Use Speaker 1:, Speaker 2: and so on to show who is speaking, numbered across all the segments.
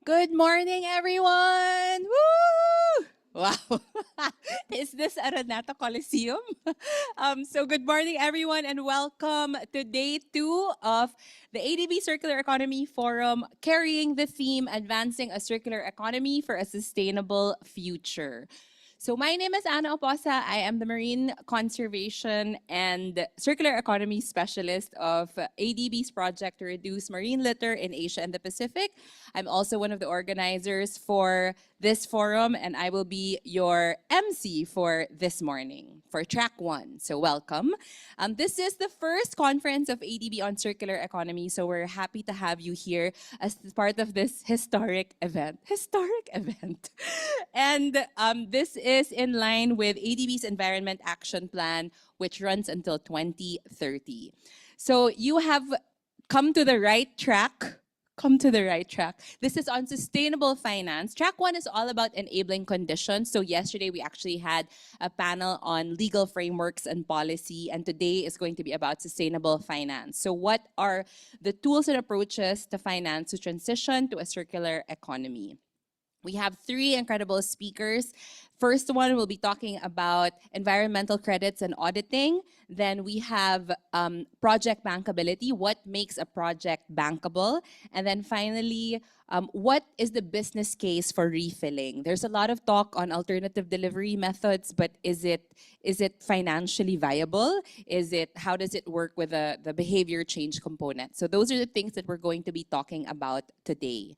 Speaker 1: Good morning, everyone! Woo! Wow. Is this Araneta Coliseum? So good morning, everyone, and welcome to day 2 of the ADB Circular Economy Forum, carrying the theme Advancing a Circular Economy for a Sustainable Future. So my name is Anna Oposa. I am the Marine Conservation and Circular Economy Specialist of ADB's project to reduce marine litter in Asia and the Pacific. I'm also one of the organizers for this forum, and I will be your MC for this morning for Track1. So welcome. This is the first conference of ADB on circular economy, so we're happy to have you here as part of this historic event. Historic event. And this is in line with ADB's Environment Action Plan, which runs until 2030. So you have come to the right track. Come to the right track. This is on sustainable finance. Track 1 is all about enabling conditions. So yesterday we actually had a panel on legal frameworks and policy, and today is going to be about sustainable finance. So what are the tools and approaches to finance to transition to a circular economy? We have 3 incredible speakers. First one will be talking about environmental credits and auditing. Then we have project bankability, what makes a project bankable. And then finally, what is the business case for refilling? There's a lot of talk on alternative delivery methods, but is it financially viable? How does it work with the behavior change component? So those are the things that we're going to be talking about today.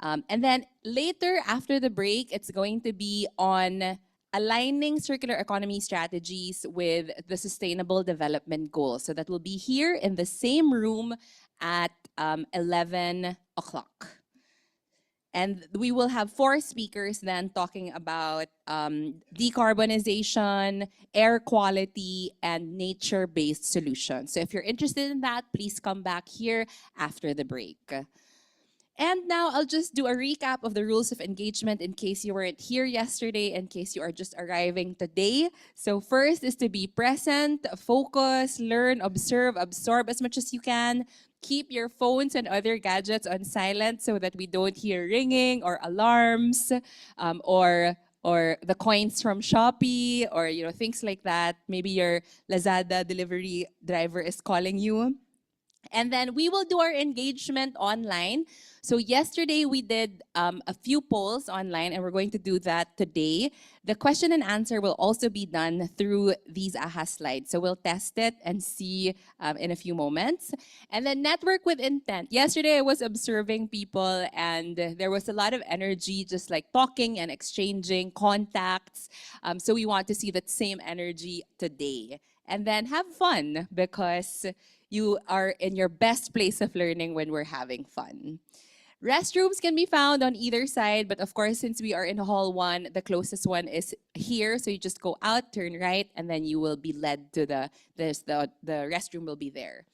Speaker 1: And then later, after the break, it's going to be on aligning circular economy strategies with the Sustainable Development Goals. So that will be here in the same room at 11 o'clock. And we will have 4 speakers then talking about decarbonization, air quality, and nature-based solutions. So if you're interested in that, please come back here after the break. And now I'll just do a recap of the rules of engagement in case you weren't here yesterday, in case you are just arriving today. So first is to be present, focus, learn, observe, absorb as much as you can. Keep your phones and other gadgets on silent so that we don't hear ringing or alarms or the coins from Shopee or things like that. Maybe your Lazada delivery driver is calling you. And then we will do our engagement online. So yesterday we did a few polls online, and we're going to do that today. The question and answer will also be done through these AHA slides. So we'll test it and see in a few moments. And then network with intent. Yesterday I was observing people, and there was a lot of energy just like talking and exchanging contacts. So we want to see that same energy today. And then have fun, because you are in your best place of learning when we're having fun. Restrooms can be found on either side, but of course, since we are in Hall 1, the closest one is here. So you just go out, turn right, and then you will be led to the restroom will be there.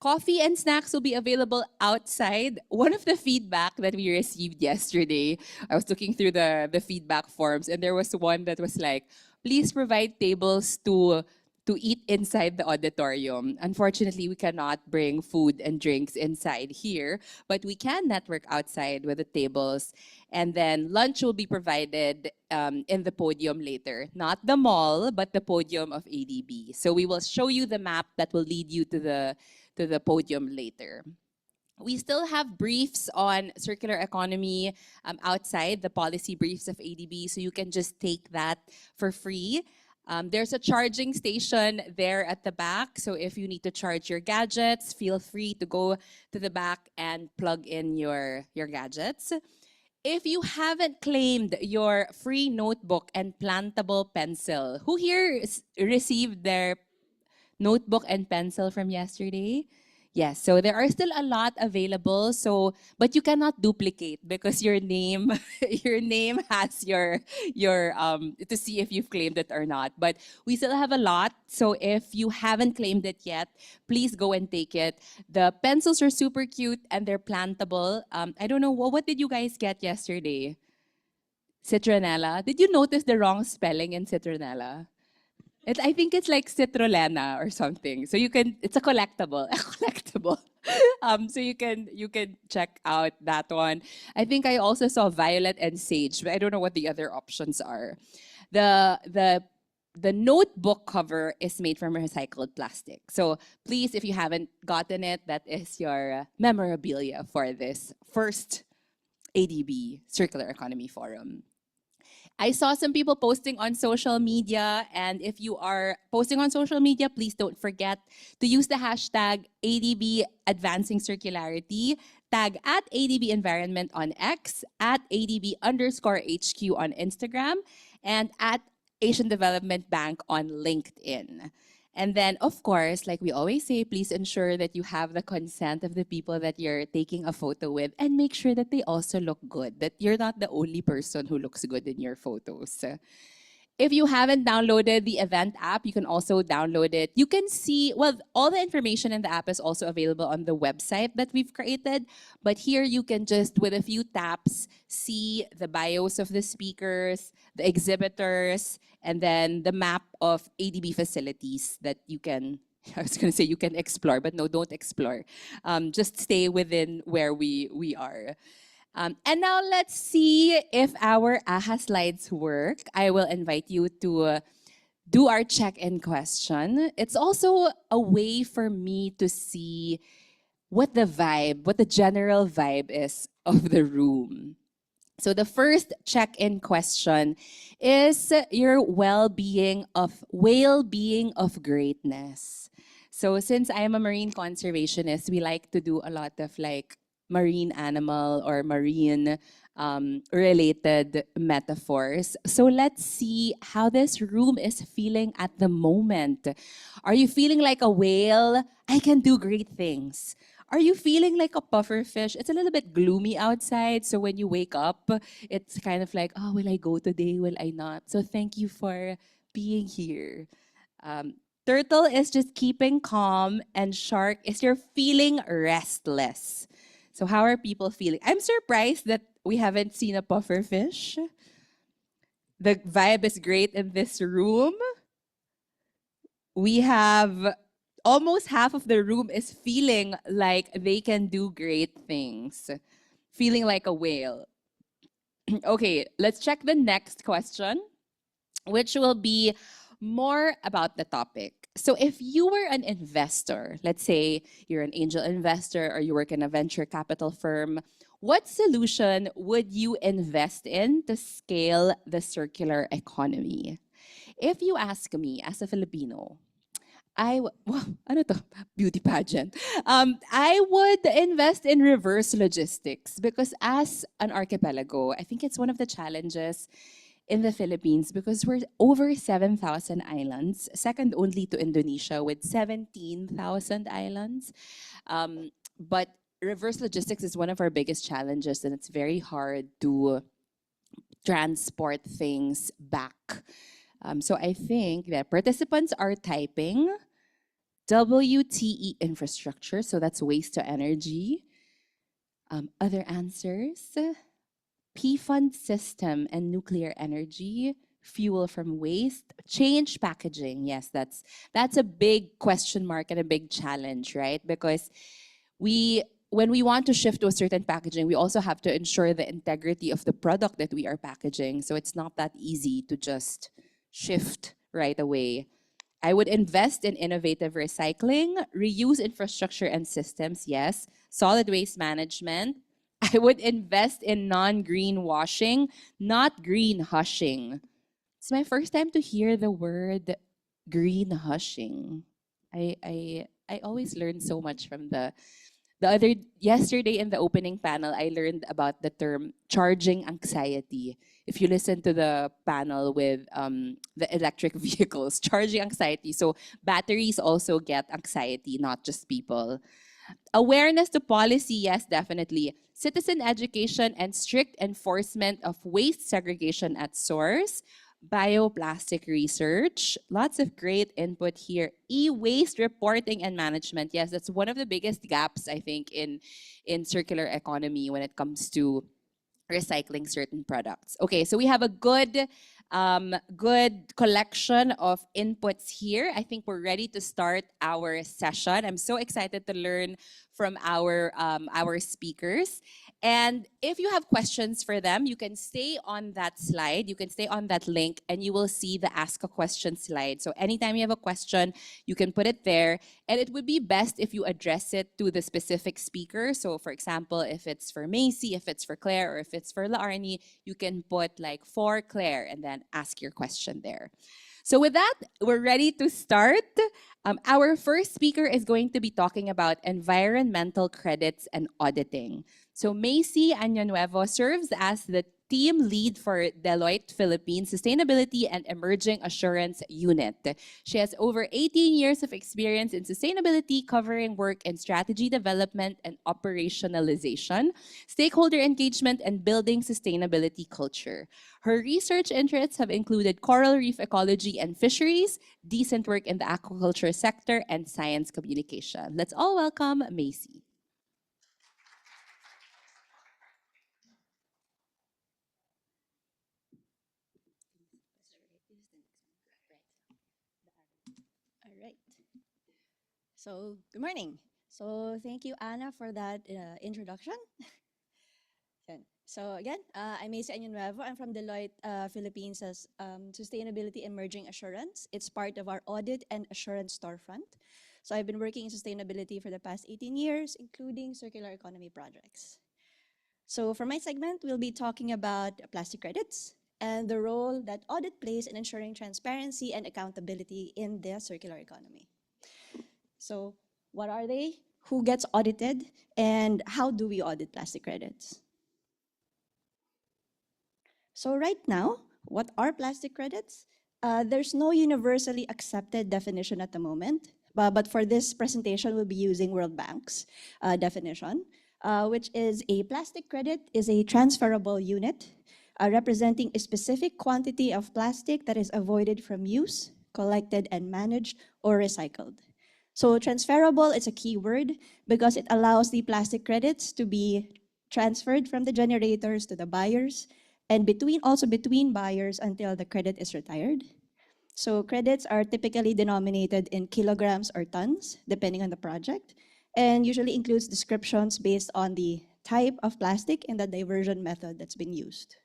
Speaker 1: Coffee and snacks will be available outside. One of the feedback that we received yesterday, I was looking through the feedback forms, and there was one that was like, please provide tables to eat inside the auditorium. Unfortunately, we cannot bring food and drinks inside here, but we can network outside with the tables. And then lunch will be provided in the podium later. Not the mall, but the podium of ADB. So we will show you the map that will lead you to the podium later. We still have briefs on circular economy outside, the policy briefs of ADB, so you can just take that for free. There's a charging station there at the back, so if you need to charge your gadgets, feel free to go to the back and plug in your gadgets. If you haven't claimed your free notebook and plantable pencil, who here received their notebook and pencil from yesterday? Yes, so there are still a lot available. So, but you cannot duplicate because your name, your name has your to see if you've claimed it or not. But we still have a lot. So if you haven't claimed it yet, please go and take it. The pencils are super cute and they're plantable. I don't know what did you guys get yesterday? Citronella. Did you notice the wrong spelling in citronella? I think it's like citrulena or something. So you can, it's a collectible, a collectible. So you can check out that one. I think I also saw violet and sage, but I don't know what the other options are. The the the notebook cover is made from recycled plastic. So please, if you haven't gotten it, that is your memorabilia for this first ADB Circular Economy Forum. I saw some people posting on social media, and if you are posting on social media, please don't forget to use the hashtag ADB Advancing Circularity, tag at ADB Environment on X, at ADB underscore HQ on Instagram, and at Asian Development Bank on LinkedIn. And then, of course, like we always say, please ensure that you have the consent of the people that you're taking a photo with and make sure that they also look good, that you're not the only person who looks good in your photos. If you haven't downloaded the event app, you can also download it. You can see, well, all the information in the app is also available on the website that we've created. But here you can just, with a few taps, see the bios of the speakers, the exhibitors, and then the map of ADB facilities that you can, I was going to say you can explore, but no, don't explore. Just stay within where we are. And now let's see if our AHA slides work. I will invite you to do our check-in question. It's also a way for me to see what the vibe, what the general vibe is of the room. So the first check-in question is your well-being of greatness. So since I am a marine conservationist, we like to do a lot of like marine animal or marine related metaphors. So let's see how this room is feeling at the moment. Are you feeling like a whale? I can do great things. Are you feeling like a puffer fish? It's a little bit gloomy outside, so when you wake up, it's kind of like, oh, will I go today? Will I not? So thank you for being here. Um, Turtle is just keeping calm, and shark is you're feeling restless. So how are people feeling? I'm surprised that we haven't seen a puffer fish. The vibe is great in this room. We have almost half of the room is feeling like they can do great things, feeling like a whale. Okay, let's check the next question, which will be more about the topic. So if you were an investor, let's say you're an angel investor or you work in a venture capital firm, what solution would you invest in to scale the circular economy? If you ask me as a Filipino, well, ano to? Beauty pageant. I would invest in reverse logistics because as an archipelago, I think it's one of the challenges in the Philippines because we're over 7,000 islands, second only to Indonesia with 17,000 islands. But reverse logistics is one of our biggest challenges, and it's very hard to transport things back. So I think that participants are typing WTE infrastructure, so that's waste to energy. Other answers, P-fund system and nuclear energy, fuel from waste, change packaging. Yes, that's a big question mark and a big challenge, right? Because when we want to shift to a certain packaging, we also have to ensure the integrity of the product that we are packaging. So it's not that easy to just shift right away. I would invest in innovative recycling, reuse infrastructure and systems, yes, solid waste management. I would invest in non-green washing, not green hushing. It's my first time to hear the word green hushing. I always learn so much from the other yesterday in the opening panel, I learned about the term charging anxiety. If you listen to the panel with the electric vehicles, charging anxiety. So batteries also get anxiety, not just people. Awareness to policy, yes, definitely. Citizen education and strict enforcement of waste segregation at source. Bioplastic research. Lots of great input here. E-waste reporting and management. Yes, that's one of the biggest gaps, I think, in circular economy when it comes to recycling certain products. Okay, so we have a good good collection of inputs here. I think we're ready to start our session. I'm so excited to learn from our speakers. And if you have questions for them, you can stay on that slide. You can stay on that link, and you will see the Ask a Question slide. So anytime you have a question, you can put it there. And it would be best if you address it to the specific speaker. So, for example, if it's for Macy, if it's for Claire, or if it's for Laarni, you can put like for Claire and then ask your question there. So, with that, we're ready to start. Our first speaker is going to be talking about environmental credits and auditing. So, Macy Añanuevo serves as the team lead for Deloitte Philippines Sustainability and Emerging Assurance Unit. She has over 18 years of experience in sustainability, covering work in strategy development and operationalization, stakeholder engagement, and building sustainability culture. Her research interests have included coral reef ecology and fisheries, decent work in the aquaculture sector, and science communication. Let's all welcome Macy.
Speaker 2: All right. So, good morning. So, thank you, Anna, for that introduction. So, again, I'm Macy Añanuevo. I'm from Deloitte Philippines as Sustainability Emerging Assurance. It's part of our audit and assurance storefront. So, I've been working in sustainability for the past 18 years, including circular economy projects. So, for my segment, we'll be talking about plastic credits and the role that audit plays in ensuring transparency and accountability in the circular economy. So what are they? Who gets audited? And how do we audit plastic credits? So right now, what are plastic credits? There's no universally accepted definition at the moment, but for this presentation, we'll be using World Bank's definition, which is a plastic credit is a transferable unit representing a specific quantity of plastic that is avoided from use, collected and managed, or recycled. So transferable is a key word because it allows the plastic credits to be transferred from the generators to the buyers and between buyers until the credit is retired. So credits are typically denominated in kilograms or tons, depending on the project, and usually includes descriptions based on the type of plastic and the diversion method that's been used.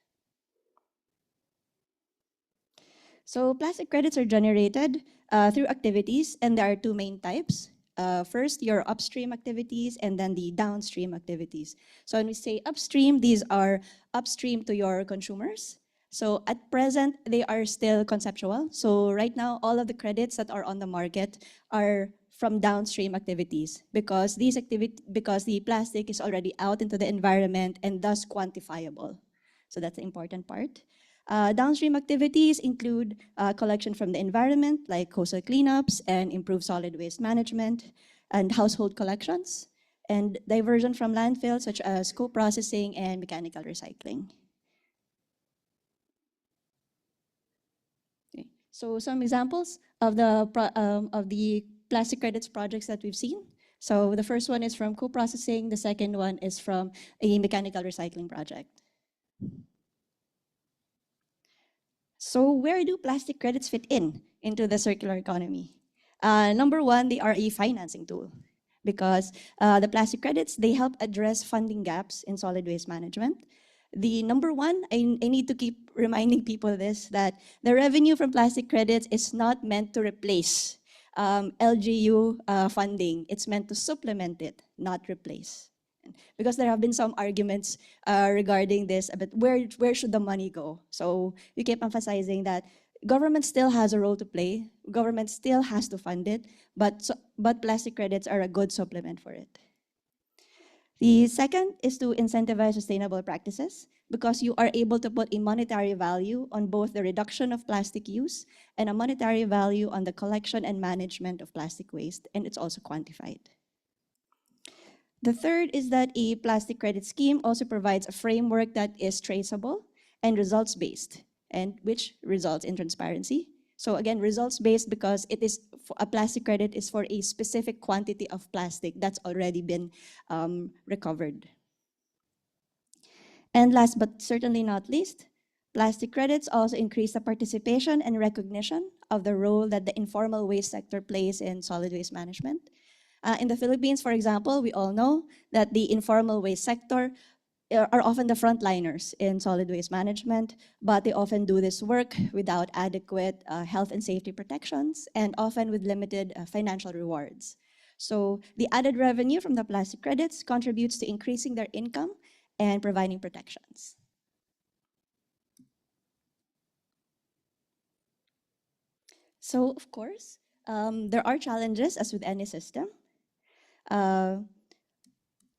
Speaker 2: So plastic credits are generated through activities, and there are two main types. First, your upstream activities, and then the downstream activities. So when we say upstream, these are upstream to your consumers. So at present, they are still conceptual. So right now, all of the credits that are on the market are from downstream activities because because the plastic is already out into the environment and thus quantifiable. So that's the important part. Downstream activities include collection from the environment, like coastal cleanups and improved solid waste management, and household collections, and diversion from landfills, such as co-processing and mechanical recycling. Okay. So some examples of the plastic credits projects that we've seen. So the first one is from co-processing, the second one is from a mechanical recycling project. So where do plastic credits fit into the circular economy? Number one, they are a financing tool because the plastic credits, they help address funding gaps in solid waste management. The number one, I need to keep reminding people this, that the revenue from plastic credits is not meant to replace LGU funding. It's meant to supplement it, not replace. Because there have been some arguments regarding this, about where should the money go? So we keep emphasizing that government still has a role to play. Government still has to fund it, but plastic credits are a good supplement for it. The second is to incentivize sustainable practices because you are able to put a monetary value on both the reduction of plastic use and a monetary value on the collection and management of plastic waste, and it's also quantified. The third is that a plastic credit scheme also provides a framework that is traceable and results-based, and which results in transparency. So again, results-based because it is a plastic credit is for a specific quantity of plastic that's already been recovered. And last but certainly not least, Plastic credits also increase the participation and recognition of the role that the informal waste sector plays in solid waste management. In the Philippines, for example, we all know that the informal waste sector are often the frontliners in solid waste management, but they often do this work without adequate health and safety protections and often with limited financial rewards. So the added revenue from the plastic credits contributes to increasing their income and providing protections. So of course, there are challenges as with any system. Uh,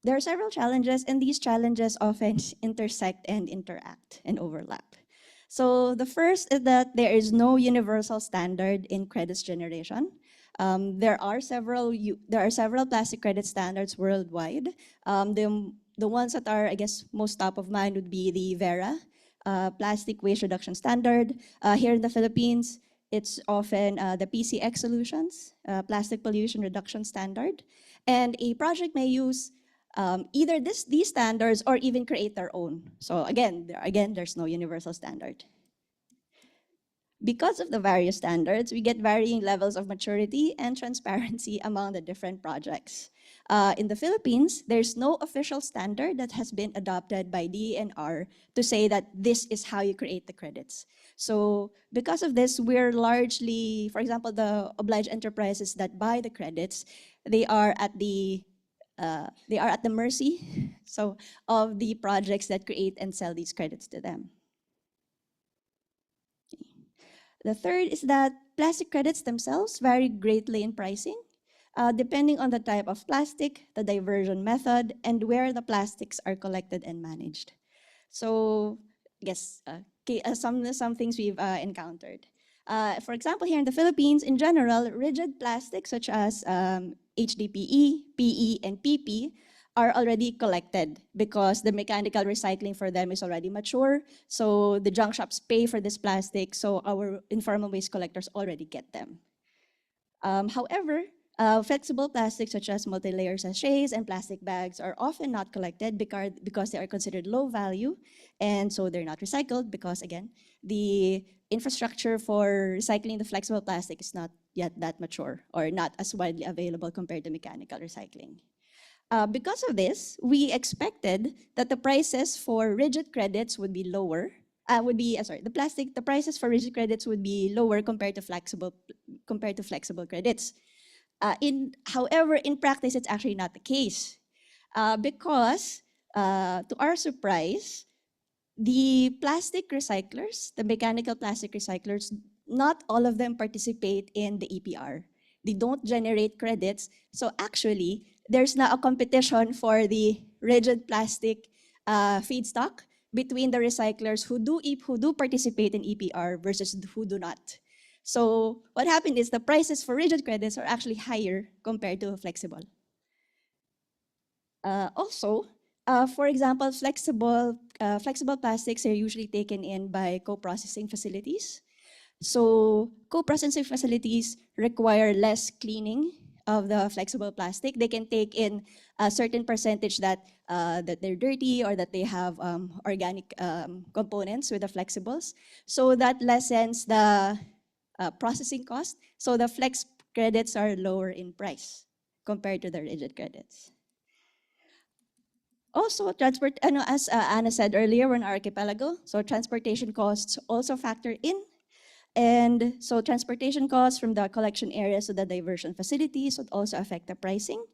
Speaker 2: There are several challenges, and these challenges often intersect and interact and overlap. So the first is that there is no universal standard in credits generation. There are several plastic credit standards worldwide. The ones that are, I guess, most top of mind would be the VERA, Plastic Waste Reduction Standard. Here in the Philippines, it's often the PCX Solutions, Plastic Pollution Reduction Standard. And a project may use either these standards or even create their own. So again, there's no universal standard. Because of the various standards, we get varying levels of maturity and transparency among the different projects. In the Philippines, there's no official standard that has been adopted by DENR to say that this is how you create the credits. So because of this, we're largely, for example, the obliged enterprises that buy the credits, they are at the mercy of the projects that create and sell these credits to them. The third is that plastic credits themselves vary greatly in pricing, depending on the type of plastic, the diversion method, and where the plastics are collected and managed. So, I guess some things we've encountered. For example, here in the Philippines, in general, rigid plastics such as HDPE, PE, and PP are already collected because the mechanical recycling for them is already mature. So the junk shops pay for this plastic, so our informal waste collectors already get them. However, flexible plastics such as multi-layer sachets and plastic bags are often not collected because they are considered low value, and so they're not recycled because, again, the infrastructure for recycling the flexible plastic is not yet that mature or not as widely available compared to mechanical recycling. Because of this, we expected that the prices for rigid credits would be lower. The prices for rigid credits would be lower compared to flexible credits. However, in practice, it's actually not the case because, to our surprise, the plastic recyclers, the mechanical plastic recyclers, not all of them participate in the EPR. They don't generate credits. So actually, there's now a competition for the rigid plastic feedstock between the recyclers who do participate in EPR versus who do not. So what happened is the prices for rigid credits are actually higher compared to flexible. Also, for example, flexible plastics are usually taken in by co-processing facilities. So co-processing facilities require less cleaning of the flexible plastic. They can take in a certain percentage that they're dirty or that they have organic components with the flexibles. So that lessens the processing cost. So the flex credits are lower in price compared to the rigid credits. Also, as Anna said earlier, we're an archipelago, so transportation costs also factor in. And so transportation costs from the collection areas to the diversion facilities would also affect the pricing.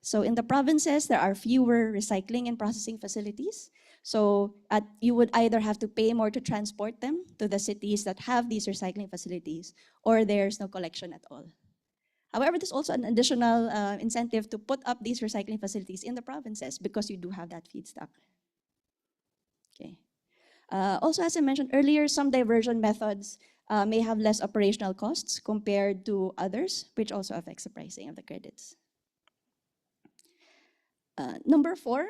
Speaker 2: So in the provinces, there are fewer recycling and processing facilities. So you would either have to pay more to transport them to the cities that have these recycling facilities, or there's no collection at all. However, there's also an additional incentive to put up these recycling facilities in the provinces because you do have that feedstock. Okay. Also, as I mentioned earlier, some diversion methods may have less operational costs compared to others, which also affects the pricing of the credits. Number 4,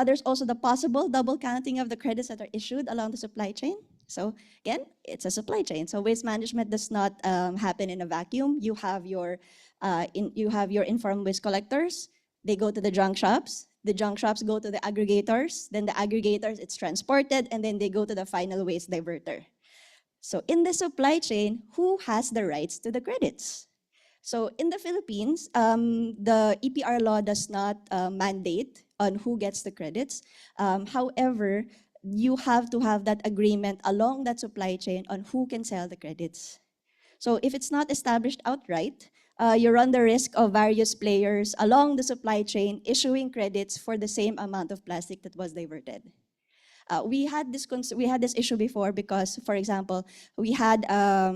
Speaker 2: there's also the possible double counting of the credits that are issued along the supply chain. So again, it's a supply chain. So waste management does not happen in a vacuum. You have your informal waste collectors. They go to the junk shops. The junk shops go to the aggregators, then the aggregators, it's transported, and then they go to the final waste diverter. So in the supply chain, who has the rights to the credits? So in the Philippines, the EPR law does not mandate on who gets the credits. However, you have to have that agreement along that supply chain on who can sell the credits. So if it's not established outright, you run the risk of various players along the supply chain issuing credits for the same amount of plastic that was diverted. We had this issue before because, for example, we had a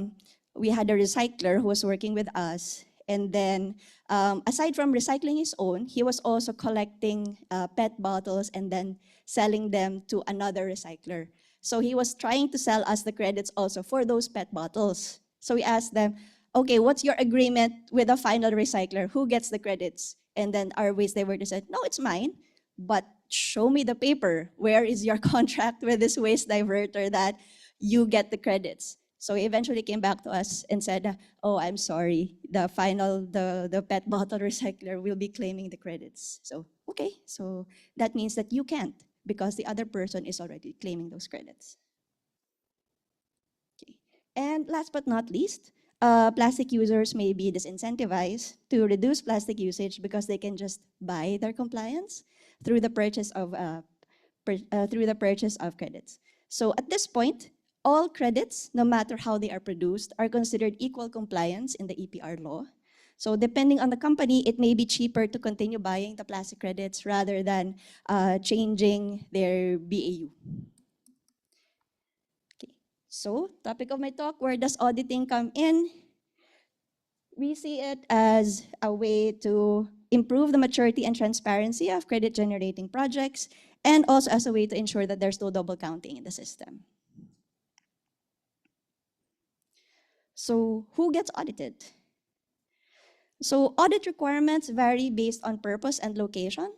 Speaker 2: recycler who was working with us, and then aside from recycling his own, he was also collecting PET bottles and then selling them to another recycler. So he was trying to sell us the credits also for those PET bottles. So we asked them, okay, what's your agreement with the final recycler? Who gets the credits? And then our waste diverter said, no, it's mine, but show me the paper. Where is your contract with this waste diverter that you get the credits? So he eventually came back to us and said, oh, I'm sorry, the PET bottle recycler will be claiming the credits. So, okay, so that means that you can't because the other person is already claiming those credits. Okay. And last but not least, plastic users may be disincentivized to reduce plastic usage because they can just buy their compliance through the purchase of credits. So at this point, all credits, no matter how they are produced, are considered equal compliance in the EPR law. So depending on the company, it may be cheaper to continue buying the plastic credits rather than changing their BAU. Okay. So topic of my talk, where does auditing come in? We see it as a way to improve the maturity and transparency of credit generating projects, and also as a way to ensure that there's no double counting in the system. So who gets audited? So audit requirements vary based on purpose and location.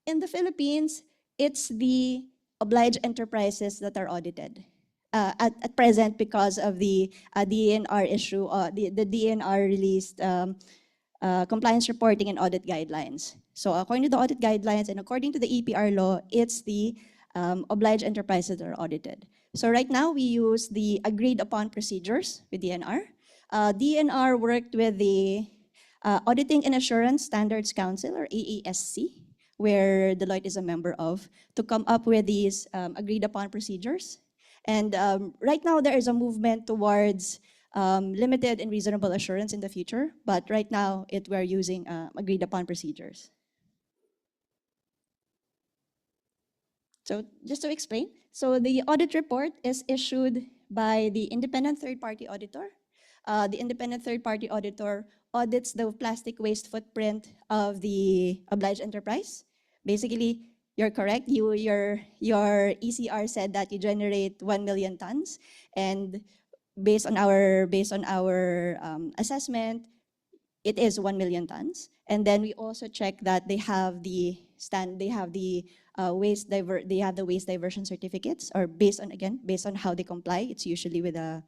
Speaker 2: In the Philippines, it's the obliged enterprises that are audited. At present, because of the DNR issue, the DNR released compliance reporting and audit guidelines. So according to the audit guidelines and according to the EPR law, it's the obliged enterprises that are audited. So right now, we use the agreed upon procedures with DNR. DNR worked with the Auditing and Assurance Standards Council, or AASC, where Deloitte is a member of, to come up with these agreed upon procedures. And right now, there is a movement towards limited and reasonable assurance in the future, but right now, we're using agreed upon procedures. So just to explain, so the audit report is issued by the independent third-party auditor. The independent third-party auditor audits the plastic waste footprint of the obliged enterprise. Basically, you're correct. Your ECR said that you generate 1 million tons, and based on our assessment, it is 1 million tons. And then we also check that they have the waste diversion certificates, or based on how they comply. It's usually with the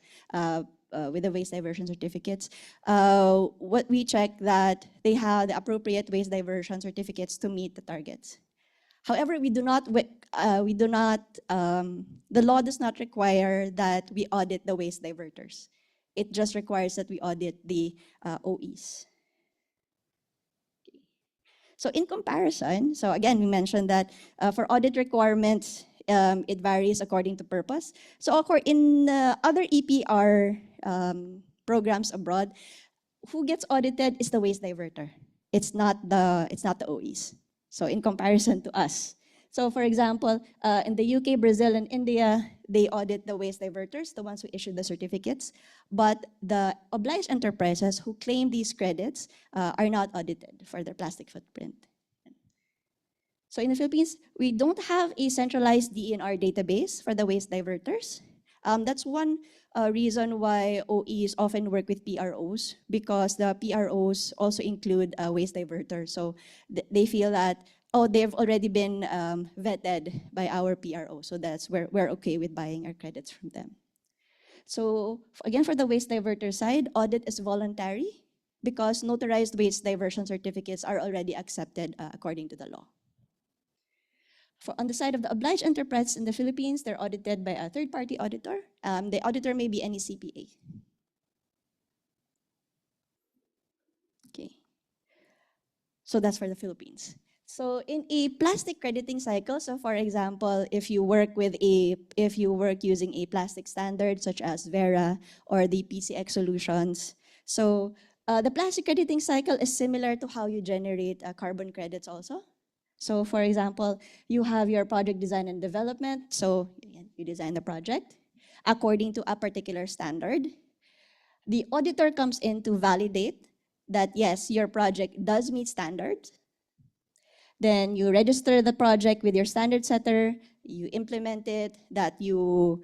Speaker 2: waste diversion certificates. What we check that they have the appropriate waste diversion certificates to meet the targets. However, the law does not require that we audit the waste diverters. It just requires that we audit the OEs. So in comparison, so again, we mentioned that for audit requirements, it varies according to purpose. So in other EPR programs abroad, who gets audited is the waste diverter. It's not the OEs. So in comparison to us. So for example, in the UK, Brazil, and India, they audit the waste diverters, the ones who issue the certificates. But the obliged enterprises who claim these credits are not audited for their plastic footprint. So in the Philippines, we don't have a centralized DNR database for the waste diverters. That's one reason why OEs often work with PROs, because the PROs also include waste diverters. So they feel that, oh, they've already been vetted by our PRO. So that's where we're okay with buying our credits from them. So again, for the waste diverter side, audit is voluntary because notarized waste diversion certificates are already accepted according to the law. On the side of the obliged enterprise in the Philippines, they're audited by a third-party auditor. The auditor may be any CPA. Okay. So that's for the Philippines. So in a plastic crediting cycle, so for example, if you work using a plastic standard such as Vera or the PCX solutions, so the plastic crediting cycle is similar to how you generate carbon credits also. So for example, you have your project design and development. So you design the project according to a particular standard. The auditor comes in to validate that yes, your project does meet standards. Then you register the project with your standard setter, you implement it, that you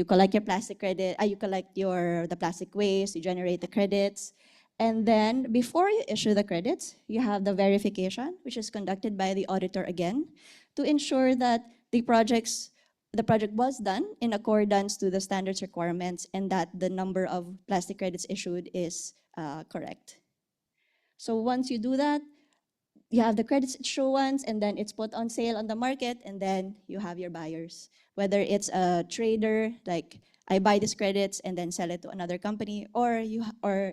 Speaker 2: collect your plastic credit, you collect the plastic waste, you generate the credits. And then before you issue the credits, you have the verification, which is conducted by the auditor again, to ensure that the project was done in accordance to the standards requirements and that the number of plastic credits issued is correct. So once you do that, you have the credits issuance, and then it's put on sale on the market, and then you have your buyers. Whether it's a trader, like I buy these credits and then sell it to another company, or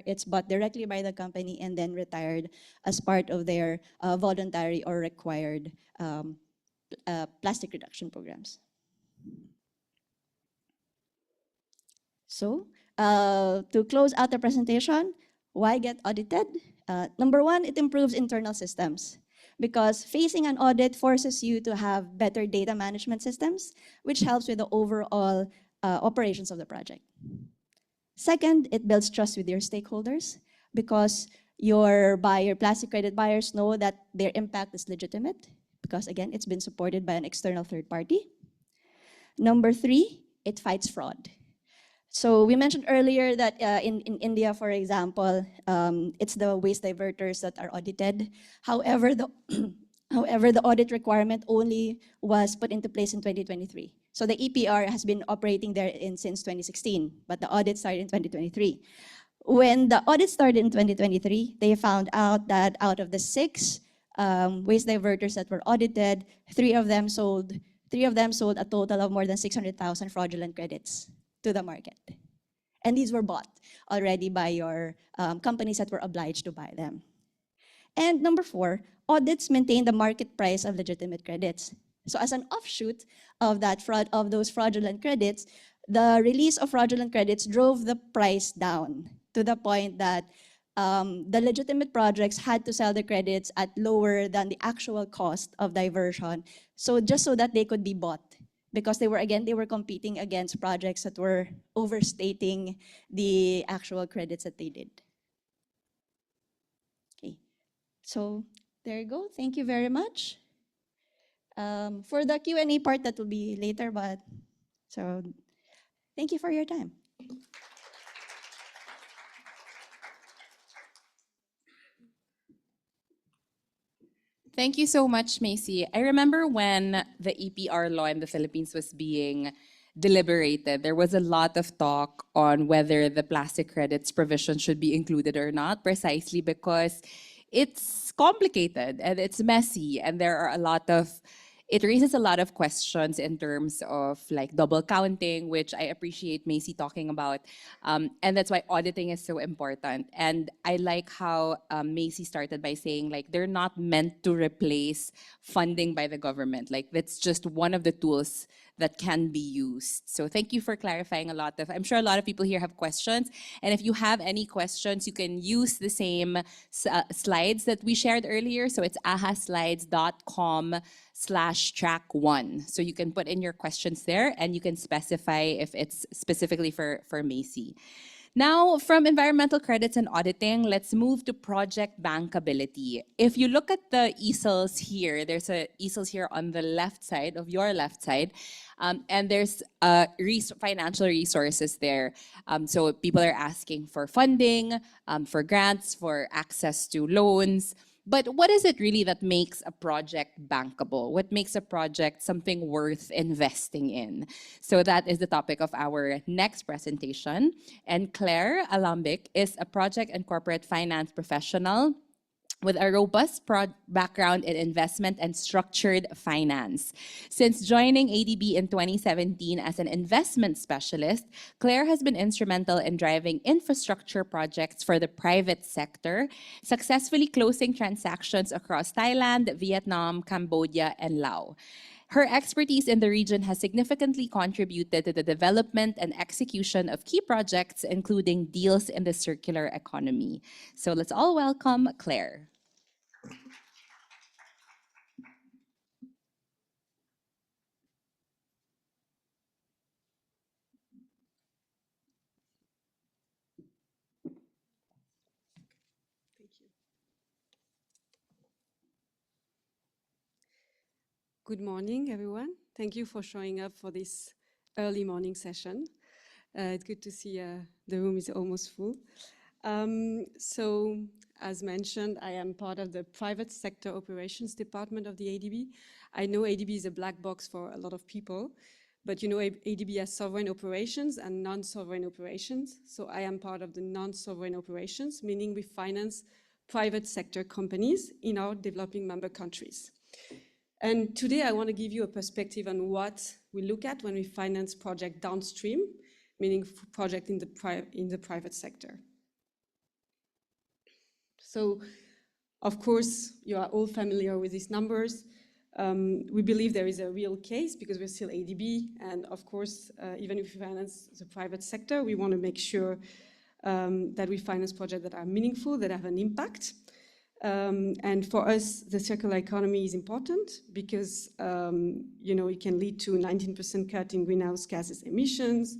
Speaker 2: it's bought directly by the company and then retired as part of their voluntary or required plastic reduction programs. So to close out the presentation, why get audited? Number one, it improves internal systems because facing an audit forces you to have better data management systems, which helps with the overall operations of the project. Second, it builds trust with your stakeholders because your plastic credit buyers know that their impact is legitimate because again, it's been supported by an external third party. Number three, it fights fraud. So we mentioned earlier that in India, for example, it's the waste diverters that are audited. However, however, the audit requirement only was put into place in 2023. So the EPR has been operating there since 2016, but the audit started in 2023. When the audit started in 2023, they found out that out of the 6 waste diverters that were audited, 3 of them sold a total of more than 600,000 fraudulent credits to the market. And these were bought already by your companies that were obliged to buy them. And number 4, audits maintain the market price of legitimate credits. So as an offshoot of those fraudulent credits, the release of fraudulent credits drove the price down to the point that the legitimate projects had to sell the credits at lower than the actual cost of diversion, so just so that they could be bought. Because they were competing against projects that were overstating the actual credits that they did. Okay, so there you go. Thank you very much. For the Q&A part, that will be later, but so thank you for your time.
Speaker 1: Thank you so much, Macy. I remember when the EPR law in the Philippines was being deliberated, there was a lot of talk on whether the plastic credits provision should be included or not, precisely because it's complicated and it's messy, and it raises a lot of questions in terms of like double counting, which I appreciate Macy talking about. And that's why auditing is so important. And I like how Macy started by saying like they're not meant to replace funding by the government. Like that's just one of the tools that can be used. So thank you for clarifying I'm sure a lot of people here have questions. And if you have any questions, you can use the same slides that we shared earlier. So it's ahaslides.com/track1. So you can put in your questions there and you can specify if it's specifically for Macy. Now, from environmental credits and auditing, let's move to project bankability. If you look at the easels here, there's easels here on the left side, of your left side, and there's financial resources there. So people are asking for funding, for grants, for access to loans. But what is it really that makes a project bankable? What makes a project something worth investing in? So that is the topic of our next presentation. And Claire Alambic is a project and corporate finance professional with a robust background in investment and structured finance. Since joining ADB in 2017 as an investment specialist, Claire has been instrumental in driving infrastructure projects for the private sector, successfully closing transactions across Thailand, Vietnam, Cambodia, and Laos. Her expertise in the region has significantly contributed to the development and execution of key projects, including deals in the circular economy. So let's all welcome Claire.
Speaker 3: Good morning, everyone. Thank you for showing up for this early morning session. It's good to see the room is almost full. So, as mentioned, I am part of the private sector operations department of the ADB. I know ADB is a black box for a lot of people, but you know ADB has sovereign operations and non-sovereign operations. So I am part of the non-sovereign operations, meaning we finance private sector companies in our developing member countries. And today I want to give you a perspective on what we look at when we finance project downstream, meaning project in the private sector. So, of course, you are all familiar with these numbers. We believe there is a real case because we're still ADB, and of course, even if we finance the private sector, we want to make sure that we finance projects that are meaningful, that have an impact. And for us, the circular economy is important because you know, it can lead to 19% cut in greenhouse gases emissions.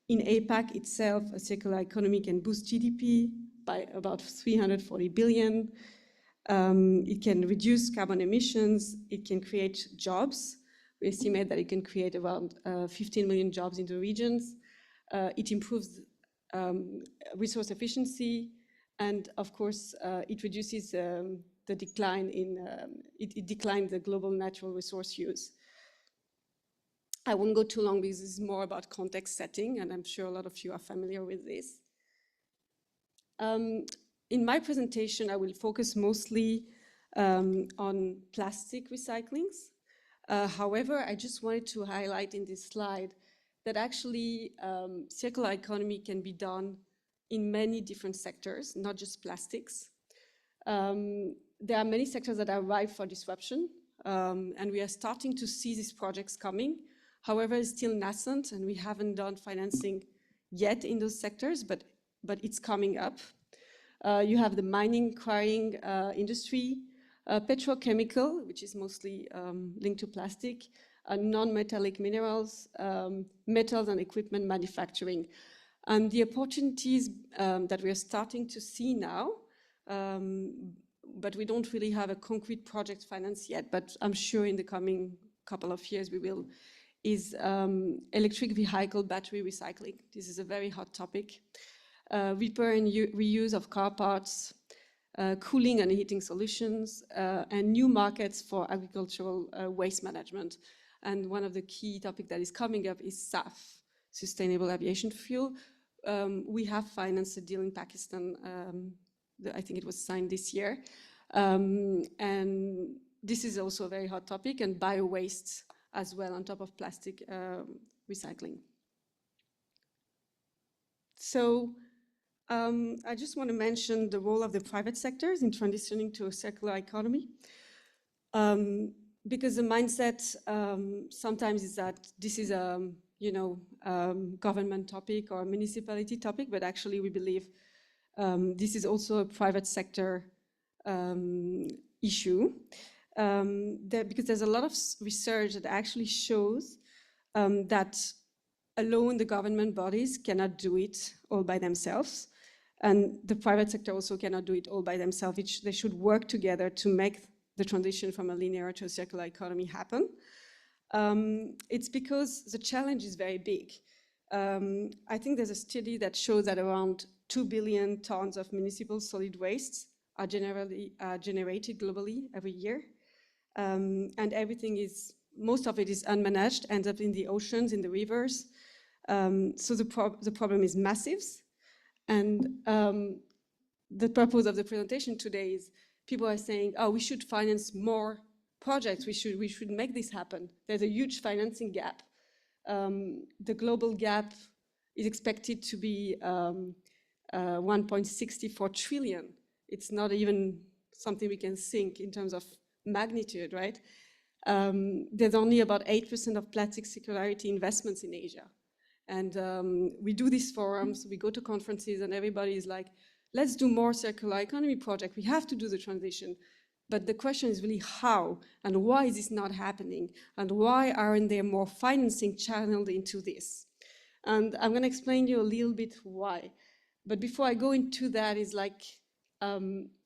Speaker 3: In APAC itself, a circular economy can boost GDP by about 340 billion. It can reduce carbon emissions. It can create jobs. We estimate that it can create around 15 million jobs in the regions. It improves resource efficiency. And of course, it reduces the decline in, it declines the global natural resource use. I won't go too long because this is more about context setting, and I'm sure a lot of you are familiar with this. In my presentation, I will focus mostly on plastic recyclings. However, I just wanted to highlight in this slide that actually circular economy can be done in many different sectors, not just plastics. There are many sectors that are ripe for disruption, and we are starting to see these projects coming. However, it's still nascent, and we haven't done financing yet in those sectors, but it's coming up. You have the mining, quarrying industry, petrochemical, which is mostly linked to plastic, non-metallic minerals, metals and equipment manufacturing. And the opportunities that we are starting to see now, but we don't really have a concrete project finance yet, but I'm sure in the coming couple of years we will, is electric vehicle battery recycling. This is a very hot topic. Repair and reuse of car parts, cooling and heating solutions, and new markets for agricultural waste management. And one of the key topics that is coming up is SAF, Sustainable Aviation Fuel. We have financed a deal in Pakistan, I think it was signed this year. And this is also a very hot topic, and bio-waste as well on top of plastic recycling. So I just want to mention the role of the private sectors in transitioning to a circular economy. Because the mindset sometimes is that this is a government topic or a municipality topic, but actually we believe this is also a private sector issue. Because there's a lot of research that actually shows that alone the government bodies cannot do it all by themselves. And the private sector also cannot do it all by themselves. They should work together to make the transition from a linear to a circular economy happen. It's because the challenge is very big. I think there's a study that shows that around 2 billion tons of municipal solid wastes are generated globally every year. And most of it is unmanaged, ends up in the oceans, in the rivers. So the problem is massive. And the purpose of the presentation today is people are saying, oh, we should finance more projects. We should make this happen. There's a huge financing gap. The global gap is expected to be 1.64 trillion. It's not even something we can think in terms of magnitude, right? There's only about 8% of plastic circularity investments in Asia. And we do these forums, we go to conferences, and everybody is like, let's do more circular economy projects. We have to do the transition. But the question is really how, and why is this not happening? And why aren't there more financing channeled into this? And I'm gonna explain you a little bit why. But before I go into that, is like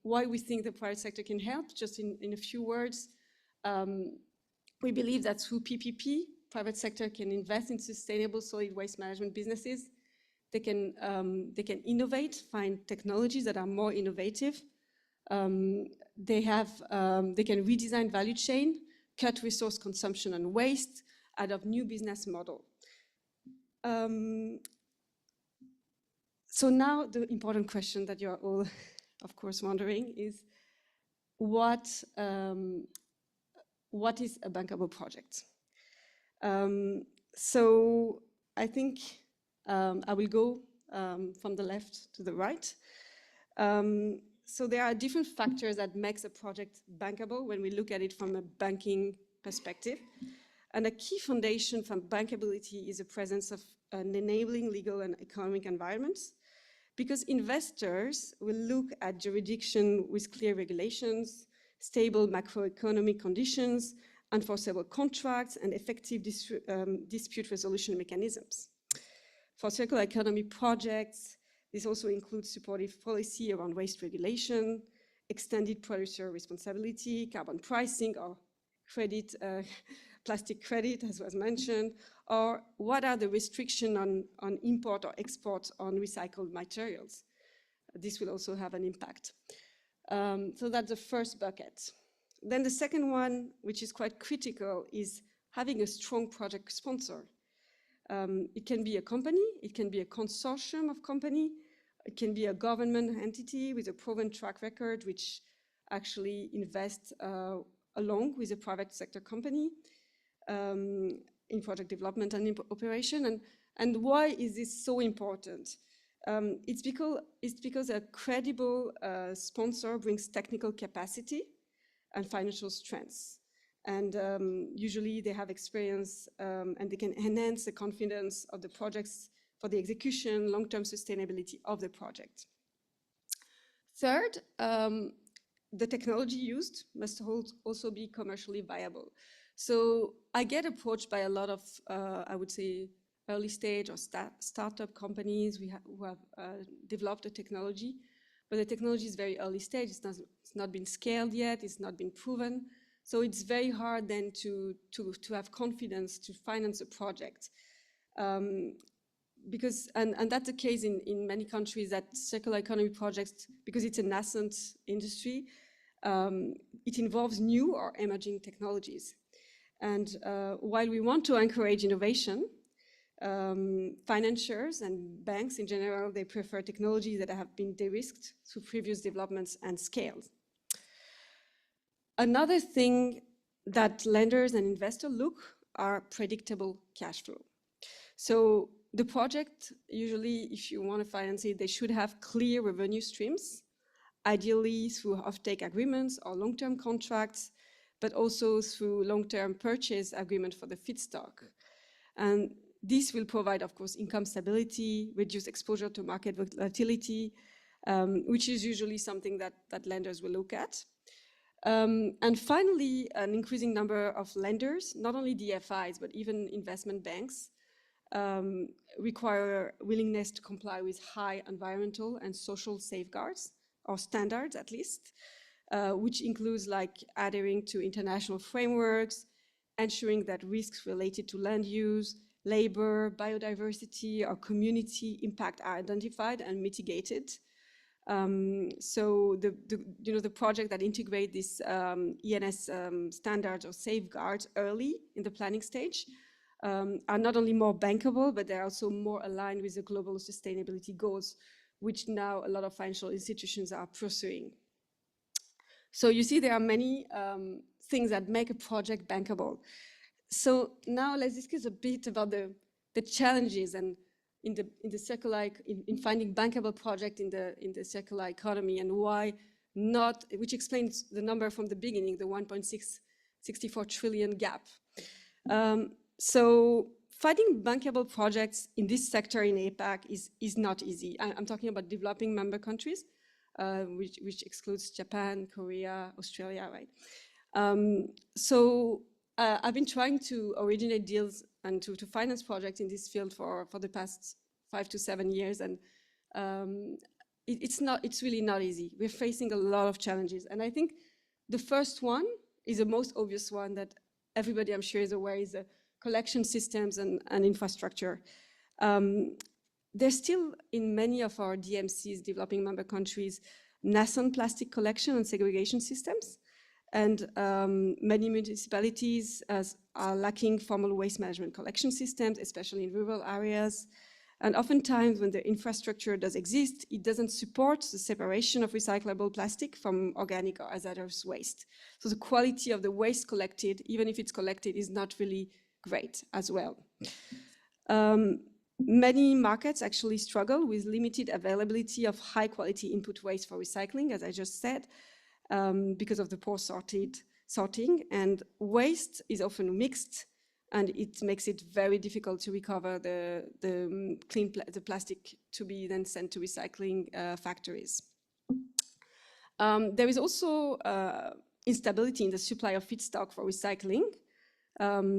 Speaker 3: why we think the private sector can help, just in a few words. We believe that through PPP, private sector can invest in sustainable solid waste management businesses. They can innovate, find technologies that are more innovative. They can redesign value chain, cut resource consumption and waste, adopt new business model. So now the important question that you're all, of course, wondering is, what is a bankable project? So I think I will go from the left to the right. So there are different factors that makes a project bankable when we look at it from a banking perspective. And a key foundation for bankability is the presence of an enabling legal and economic environments, because investors will look at jurisdiction with clear regulations, stable macroeconomic conditions, enforceable contracts, and effective dispute resolution mechanisms. For circular economy projects, this also includes supportive policy around waste regulation, extended producer responsibility, carbon pricing, or credit, plastic credit, as was mentioned, or what are the restrictions on import or export on recycled materials. This will also have an impact. So that's the first bucket. Then the second one, which is quite critical, is having a strong project sponsor. It can be a company, it can be a consortium of company, it can be a government entity with a proven track record, which actually invests along with a private sector company in project development and in operation. And why is this so important? It's because a credible sponsor brings technical capacity and financial strengths. And usually they have experience and they can enhance the confidence of the projects for the execution, long-term sustainability of the project. Third, the technology used must also be commercially viable. So I get approached by a lot of, I would say, early stage or startup companies who have developed a technology, but the technology is very early stage. It's not been scaled yet. It's not been proven. So it's very hard then to have confidence to finance a project. Because that's the case in many countries, that circular economy projects, because it's a nascent industry, it involves new or emerging technologies. And while we want to encourage innovation, financiers and banks in general, they prefer technologies that have been de-risked through previous developments and scaled. Another thing that lenders and investors look are predictable cash flow. So the project, usually, if you want to finance it, they should have clear revenue streams, ideally through offtake agreements or long-term contracts, but also through long-term purchase agreement for the feedstock. And this will provide, of course, income stability, reduce exposure to market volatility, which is usually something that lenders will look at. And finally, an increasing number of lenders, not only DFIs, but even investment banks, require willingness to comply with high environmental and social safeguards, or standards at least, which includes like adhering to international frameworks, ensuring that risks related to land use, labor, biodiversity, or community impact are identified and mitigated. So the project that integrate these ENS standards or safeguards early in the planning stage are not only more bankable, but they're also more aligned with the global sustainability goals, which now a lot of financial institutions are pursuing. So you see there are many things that make a project bankable. So now let's discuss a bit about the challenges and in the circular in finding bankable project in the circular economy, and why not, which explains the number from the beginning, the 1.664 trillion gap. So finding bankable projects in this sector in APAC is not easy. I'm talking about developing member countries, which excludes Japan, Korea, Australia, right? So I've been trying to originate deals and to finance projects in this field for the past 5 to 7 years, and it's really not easy. We're facing a lot of challenges, and I think the first one is the most obvious one that everybody I'm sure is aware, is the collection systems and infrastructure. There's still in many of our DMCs, developing member countries, nascent plastic collection and segregation systems. And many municipalities are lacking formal waste management collection systems, especially in rural areas. And oftentimes when the infrastructure does exist, it doesn't support the separation of recyclable plastic from organic or hazardous waste. So the quality of the waste collected, even if it's collected, is not really great as well. Many markets actually struggle with limited availability of high quality input waste for recycling, as I just said, because of the poor sorting, and waste is often mixed, and it makes it very difficult to recover the plastic to be then sent to recycling factories. There is also instability in the supply of feedstock for recycling.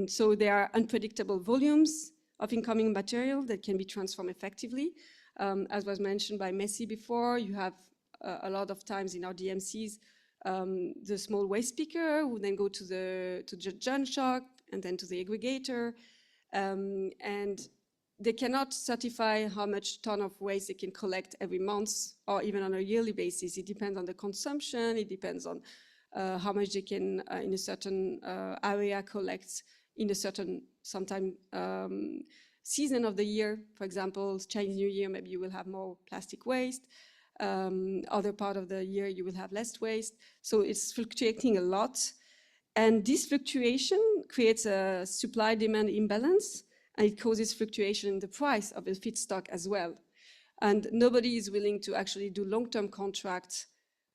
Speaker 3: So there are unpredictable volumes of incoming material that can be transformed effectively. As was mentioned by Messi before, you have a lot of times in our DMCs, the small waste picker who then go to the giant shop and then to the aggregator, and they cannot certify how much ton of waste they can collect every month or even on a yearly basis. It depends on the consumption, it depends on how much they can in a certain area collect in a certain sometime season of the year. For example, Chinese New Year, maybe you will have more plastic waste. Other part of the year you will have less waste. So it's fluctuating a lot. And this fluctuation creates a supply-demand imbalance, and it causes fluctuation in the price of the feedstock as well. And nobody is willing to actually do long-term contracts.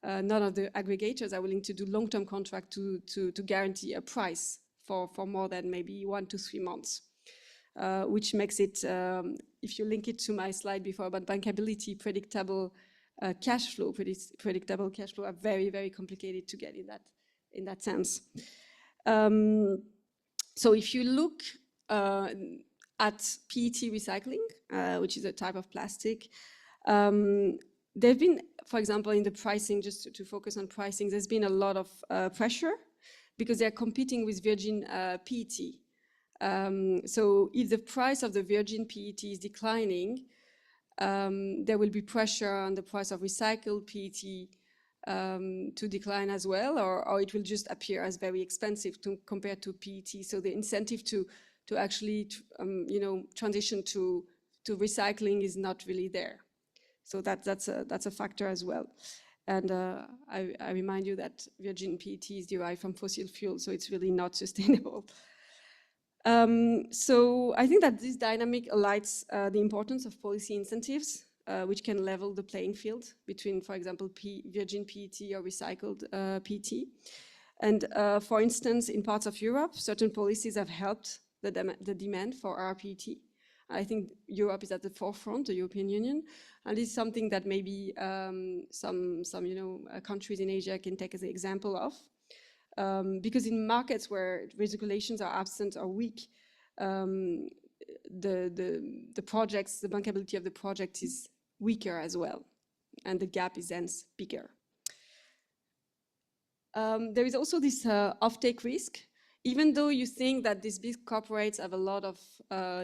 Speaker 3: None of the aggregators are willing to do long-term contract to guarantee a price for more than maybe 1 to 3 months, which makes it, if you link it to my slide before about bankability, predictable cash flow are very, very complicated to get in that sense. So if you look at PET recycling, which is a type of plastic, there've been, for example, in the pricing, just to focus on pricing, there's been a lot of pressure because they're competing with virgin PET. So if the price of the virgin PET is declining, there will be pressure on the price of recycled PET to decline as well, or it will just appear as very expensive compared to PET. So the incentive to actually transition to recycling is not really there. So that's a factor as well. And I remind you that virgin PET is derived from fossil fuel, so it's really not sustainable. So I think that this dynamic highlights the importance of policy incentives, which can level the playing field between, for example, virgin PET or recycled PET. And for instance, in parts of Europe, certain policies have helped the demand for rPET. I think Europe is at the forefront, the European Union, and this is something that maybe some countries in Asia can take as an example of. Because in markets where regulations are absent or weak, the bankability of the project is weaker as well, and the gap is hence bigger. There is also this offtake risk. Even though you think that these big corporates have a lot of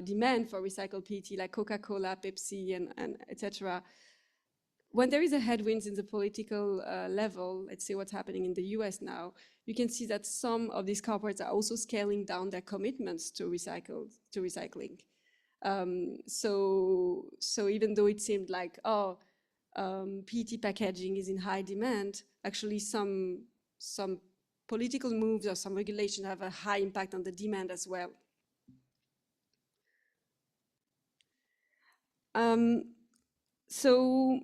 Speaker 3: demand for recycled PET, like Coca-Cola, Pepsi, and etc., when there is a headwinds in the political level, let's see what's happening in the US now, you can see that some of these corporates are also scaling down their commitments to recycling. So even though it seemed like, PET packaging is in high demand, actually some some political moves or some regulations have a high impact on the demand as well. So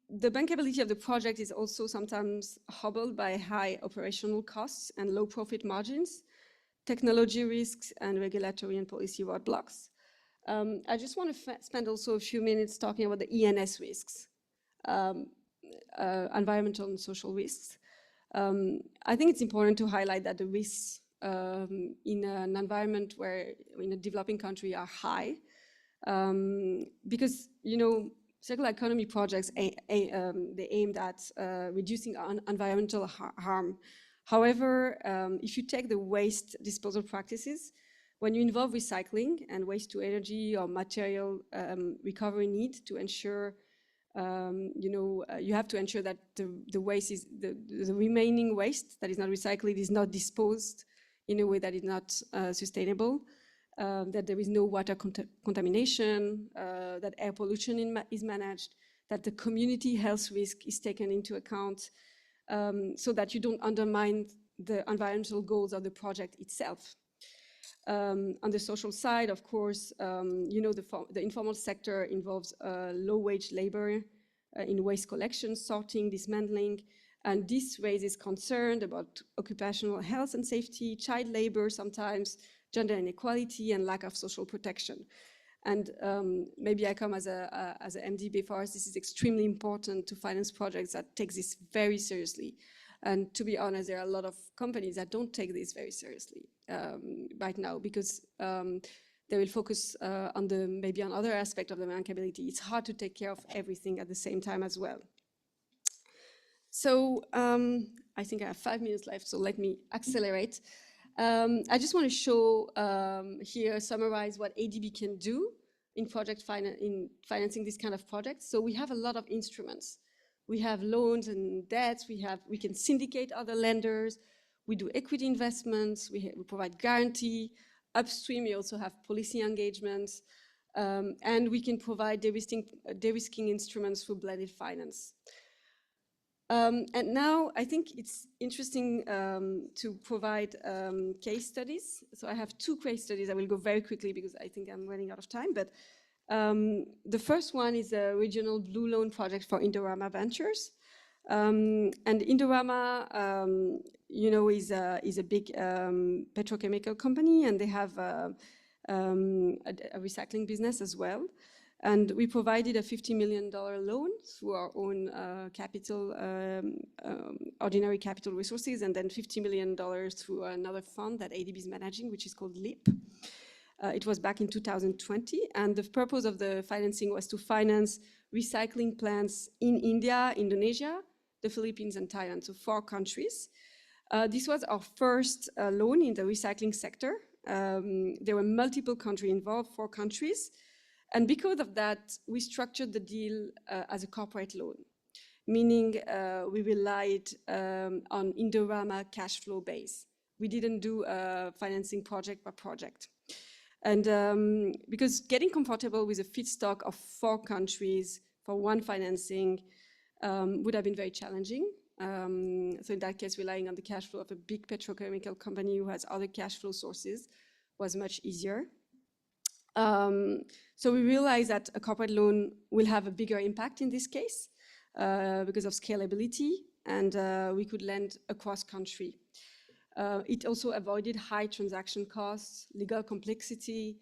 Speaker 3: the bankability of the project is also sometimes hobbled by high operational costs and low profit margins, technology risks, and regulatory and policy roadblocks. I just want to spend also a few minutes talking about the ENS risks, environmental and social risks. I think it's important to highlight that the risks in an environment where in a developing country are high, because, you know, circular economy projects, they aimed at reducing environmental harm. However, if you take the waste disposal practices, when you involve recycling and waste to energy or material recovery need to ensure, you have to ensure that the waste is, the remaining waste that is not recycled is not disposed in a way that is not sustainable. That there is no water contamination, that air pollution is managed, that the community health risk is taken into account, so that you don't undermine the environmental goals of the project itself. On the social side, of course, the informal sector involves low-wage labor in waste collection, sorting, dismantling, and this raises concern about occupational health and safety, child labor sometimes, gender inequality, and lack of social protection. And maybe I come as an MDB. For us, this is extremely important to finance projects that take this very seriously. And to be honest, there are a lot of companies that don't take this very seriously right now, because they will focus on maybe on other aspect of the bankability. It's hard to take care of everything at the same time as well. So I think I have 5 minutes left, so let me accelerate. I just want to show here, summarize what ADB can do in financing this kind of projects. So we have a lot of instruments. We have loans and debts. We can syndicate other lenders. We do equity investments. We provide guarantee. Upstream, we also have policy engagements, and we can provide de-risking instruments through blended finance. And now I think it's interesting to provide case studies. So I have 2 case studies. I will go very quickly because I think I'm running out of time. But the first one is a regional blue loan project for Indorama Ventures. And Indorama, is a big petrochemical company, and they have a recycling business as well. And we provided a $50 million loan through our own ordinary capital resources, and then $50 million through another fund that ADB is managing, which is called LEAP. It was back in 2020, and the purpose of the financing was to finance recycling plants in India, Indonesia, the Philippines, and Thailand, so 4 countries. This was our first loan in the recycling sector. There were multiple countries involved, 4 countries. And because of that, we structured the deal as a corporate loan, meaning we relied on Indorama cash flow base. We didn't do financing project by project. And because getting comfortable with a feedstock of 4 countries for one financing would have been very challenging. So in that case, relying on the cash flow of a big petrochemical company who has other cash flow sources was much easier. So we realized that a corporate loan will have a bigger impact in this case because of scalability, and we could lend across country. It also avoided high transaction costs, legal complexity,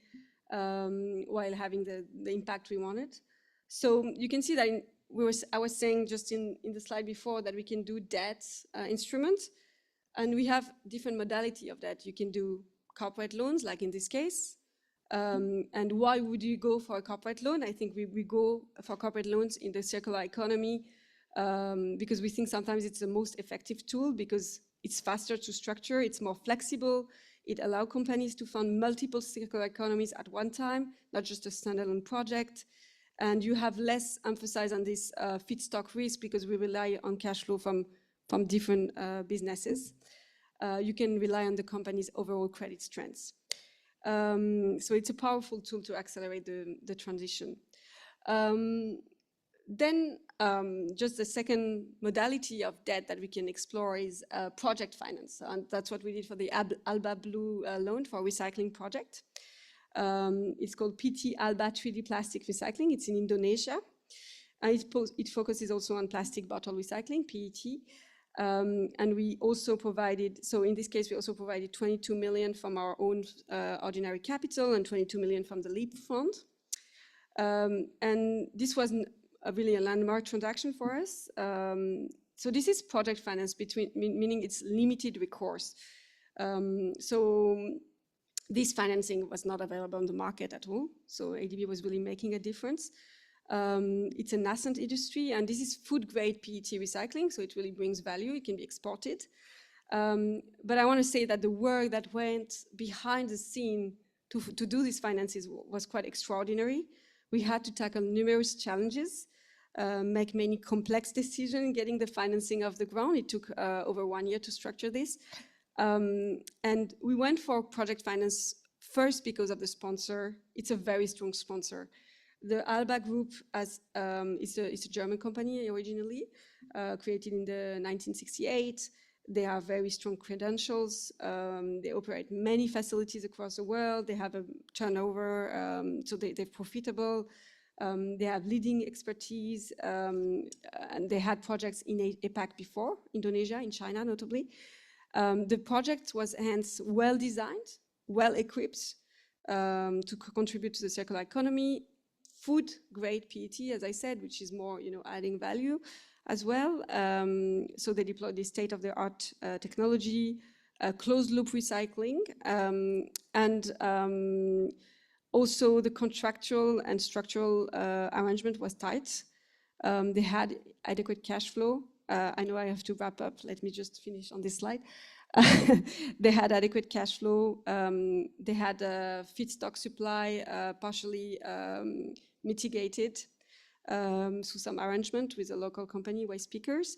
Speaker 3: while having the impact we wanted. So you can see that I was saying just in the slide before that we can do debt instruments, and we have different modality of that. You can do corporate loans, like in this case. And why would you go for a corporate loan? I think we go for corporate loans in the circular economy because we think sometimes it's the most effective tool because it's faster to structure, it's more flexible, it allows companies to fund multiple circular economies at one time, not just a standalone project. And you have less emphasis on this feedstock risk because we rely on cash flow from different businesses. You can rely on the company's overall credit strengths. So it's a powerful tool to accelerate the transition. Then just the second modality of debt that we can explore is project finance. And that's what we did for the Alba Blue loan for recycling project. It's called PT Alba 3D Plastic Recycling. It's in Indonesia. And it focuses also on plastic bottle recycling, PET. And we also provided, so in this case, we also provided 22 million from our own ordinary capital and 22 million from the LEAP fund. And this was really a landmark transaction for us. So this is project finance, meaning it's limited recourse. So this financing was not available on the market at all. So ADB was really making a difference. It's a nascent industry, and this is food-grade PET recycling, so it really brings value. It can be exported. But I want to say that the work that went behind the scene to do these finances was quite extraordinary. We had to tackle numerous challenges, make many complex decisions, getting the financing off the ground. It took over 1 year to structure this. And we went for project finance first because of the sponsor. It's a very strong sponsor. The Alba Group is a German company originally, created in the 1968. They have very strong credentials. They operate many facilities across the world. They have a turnover, so they're profitable. They have leading expertise, and they had projects in APAC before, Indonesia, in China notably. The project was hence well designed, well equipped to contribute to the circular economy. Food grade PET, as I said, which is more, adding value as well. So they deployed the state-of-the-art technology, closed loop recycling, and also the contractual and structural arrangement was tight. They had adequate cash flow. I know I have to wrap up. Let me just finish on this slide. They had adequate cash flow. They had a feedstock supply partially mitigated through some arrangement with a local company, Waste Speakers,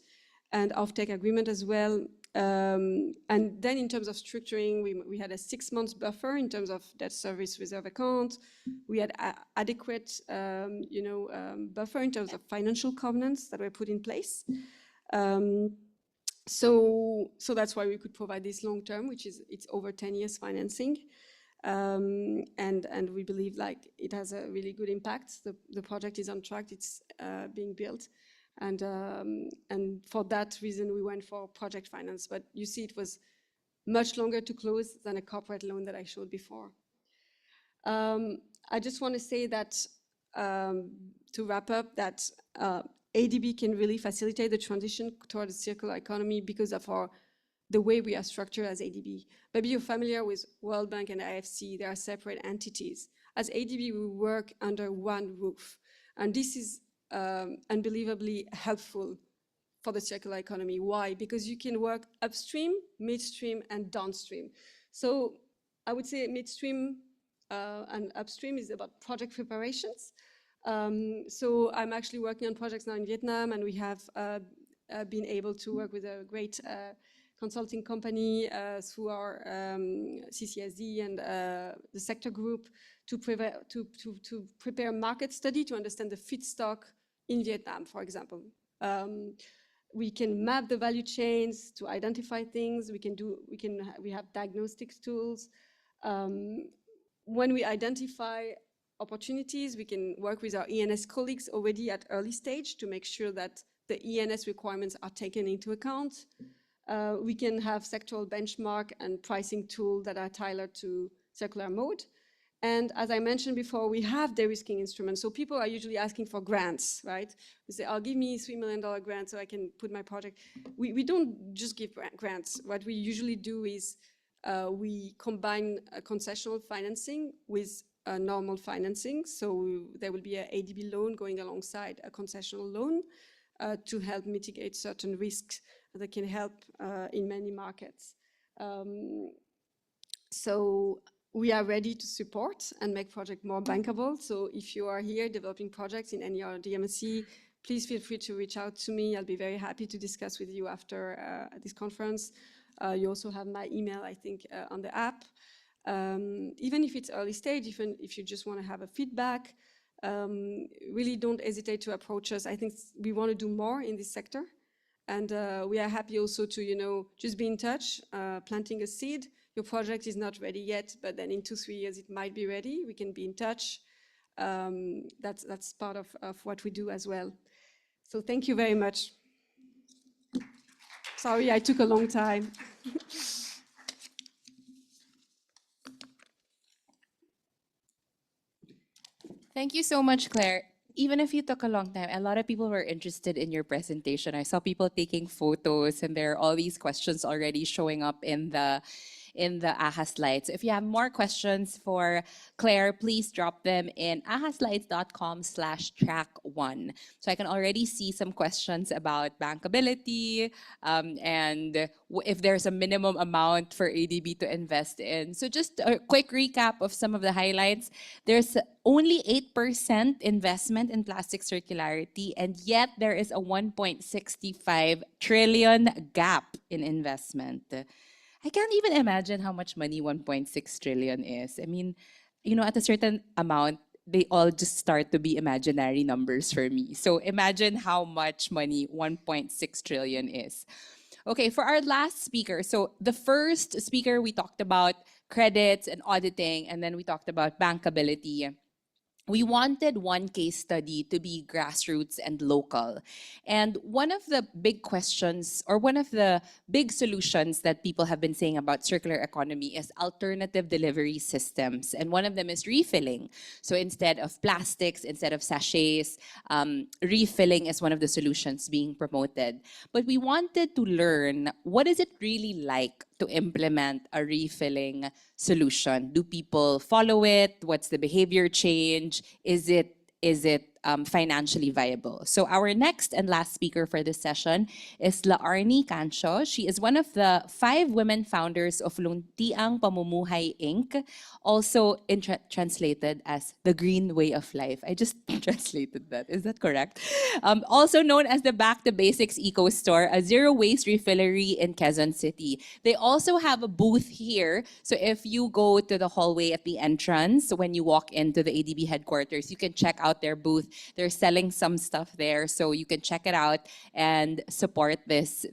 Speaker 3: and offtake agreement as well. And then in terms of structuring, we had a 6 months buffer in terms of debt service reserve account. We had adequate, buffer in terms of financial covenants that were put in place. So that's why we could provide this long term, it's over 10 years financing. And we believe it has a really good impact. The project is on track, it's being built. And for that reason, we went for project finance. But you see, it was much longer to close than a corporate loan that I showed before. I just want to say that, to wrap up, that ADB can really facilitate the transition towards a circular economy because of the way we are structured as ADB. Maybe you're familiar with World Bank and IFC. They are separate entities. As ADB, we work under one roof. And this is unbelievably helpful for the circular economy. Why? Because you can work upstream, midstream, and downstream. So I would say midstream and upstream is about project preparations. So I'm actually working on projects now in Vietnam, and we have been able to work with a great consulting company through our CCSD and the sector group to prepare market study to understand the feedstock in Vietnam, for example. We can map the value chains to identify things. We have diagnostics tools. When we identify opportunities, we can work with our ENS colleagues already at early stage to make sure that the ENS requirements are taken into account. We can have sectoral benchmark and pricing tools that are tailored to circular mode. And as I mentioned before, we have de-risking instruments. So people are usually asking for grants, right? They say, give me $3 million grant so I can put my project. We don't just give grants. What we usually do is we combine a concessional financing with normal financing. So there will be an ADB loan going alongside a concessional loan to help mitigate certain risks that can help in many markets. So we are ready to support and make projects more bankable. So if you are here developing projects in any other DMSC, please feel free to reach out to me. I'll be very happy to discuss with you after this conference. You also have my email, I think, on the app. Even if it's early stage, even if you just want to have a feedback, really don't hesitate to approach us. I think we want to do more in this sector. And we are happy also to, just be in touch, planting a seed. Your project is not ready yet, but then in 2-3 years it might be ready. We can be in touch. That's part of what we do as well. So thank you very much. Sorry, I took a long time.
Speaker 1: Thank you so much, Claire. Even if you took a long time, a lot of people were interested in your presentation. I saw people taking photos, and there are all these questions already showing up in the AHA slides. So if you have more questions for Claire, please drop them in ahaslides.com/track1. So I can already see some questions about bankability, and if there's a minimum amount for ADB to invest in. So just a quick recap of some of the highlights. There's only 8% investment in plastic circularity, and yet there is a 1.65 trillion gap in investment. I can't even imagine how much money 1.6 trillion is. I mean, at a certain amount, they all just start to be imaginary numbers for me. So imagine how much money 1.6 trillion is. Okay, for our last speaker. So the first speaker, we talked about credits and auditing, and then we talked about bankability. We wanted one case study to be grassroots and local. And one of the big questions, or one of the big solutions that people have been saying about circular economy is alternative delivery systems. And one of them is refilling. So instead of plastics, instead of sachets, refilling is one of the solutions being promoted. But we wanted to learn, what is it really like to implement a refilling solution? Do people follow it? What's the behavior change? Is it financially viable? So our next and last speaker for this session is Laarni Cancho. She is one of the 5 women founders of Luntiang Pamumuhay Inc., also translated as the Green Way of Life. I just translated that. Is that correct? Also known as the Back to Basics Eco Store, a zero waste refillery in Quezon City. They also have a booth here. So if you go to the hallway at the entrance, when you walk into the ADB headquarters, you can check out their booth. They're selling some stuff there, so you can check it out and support this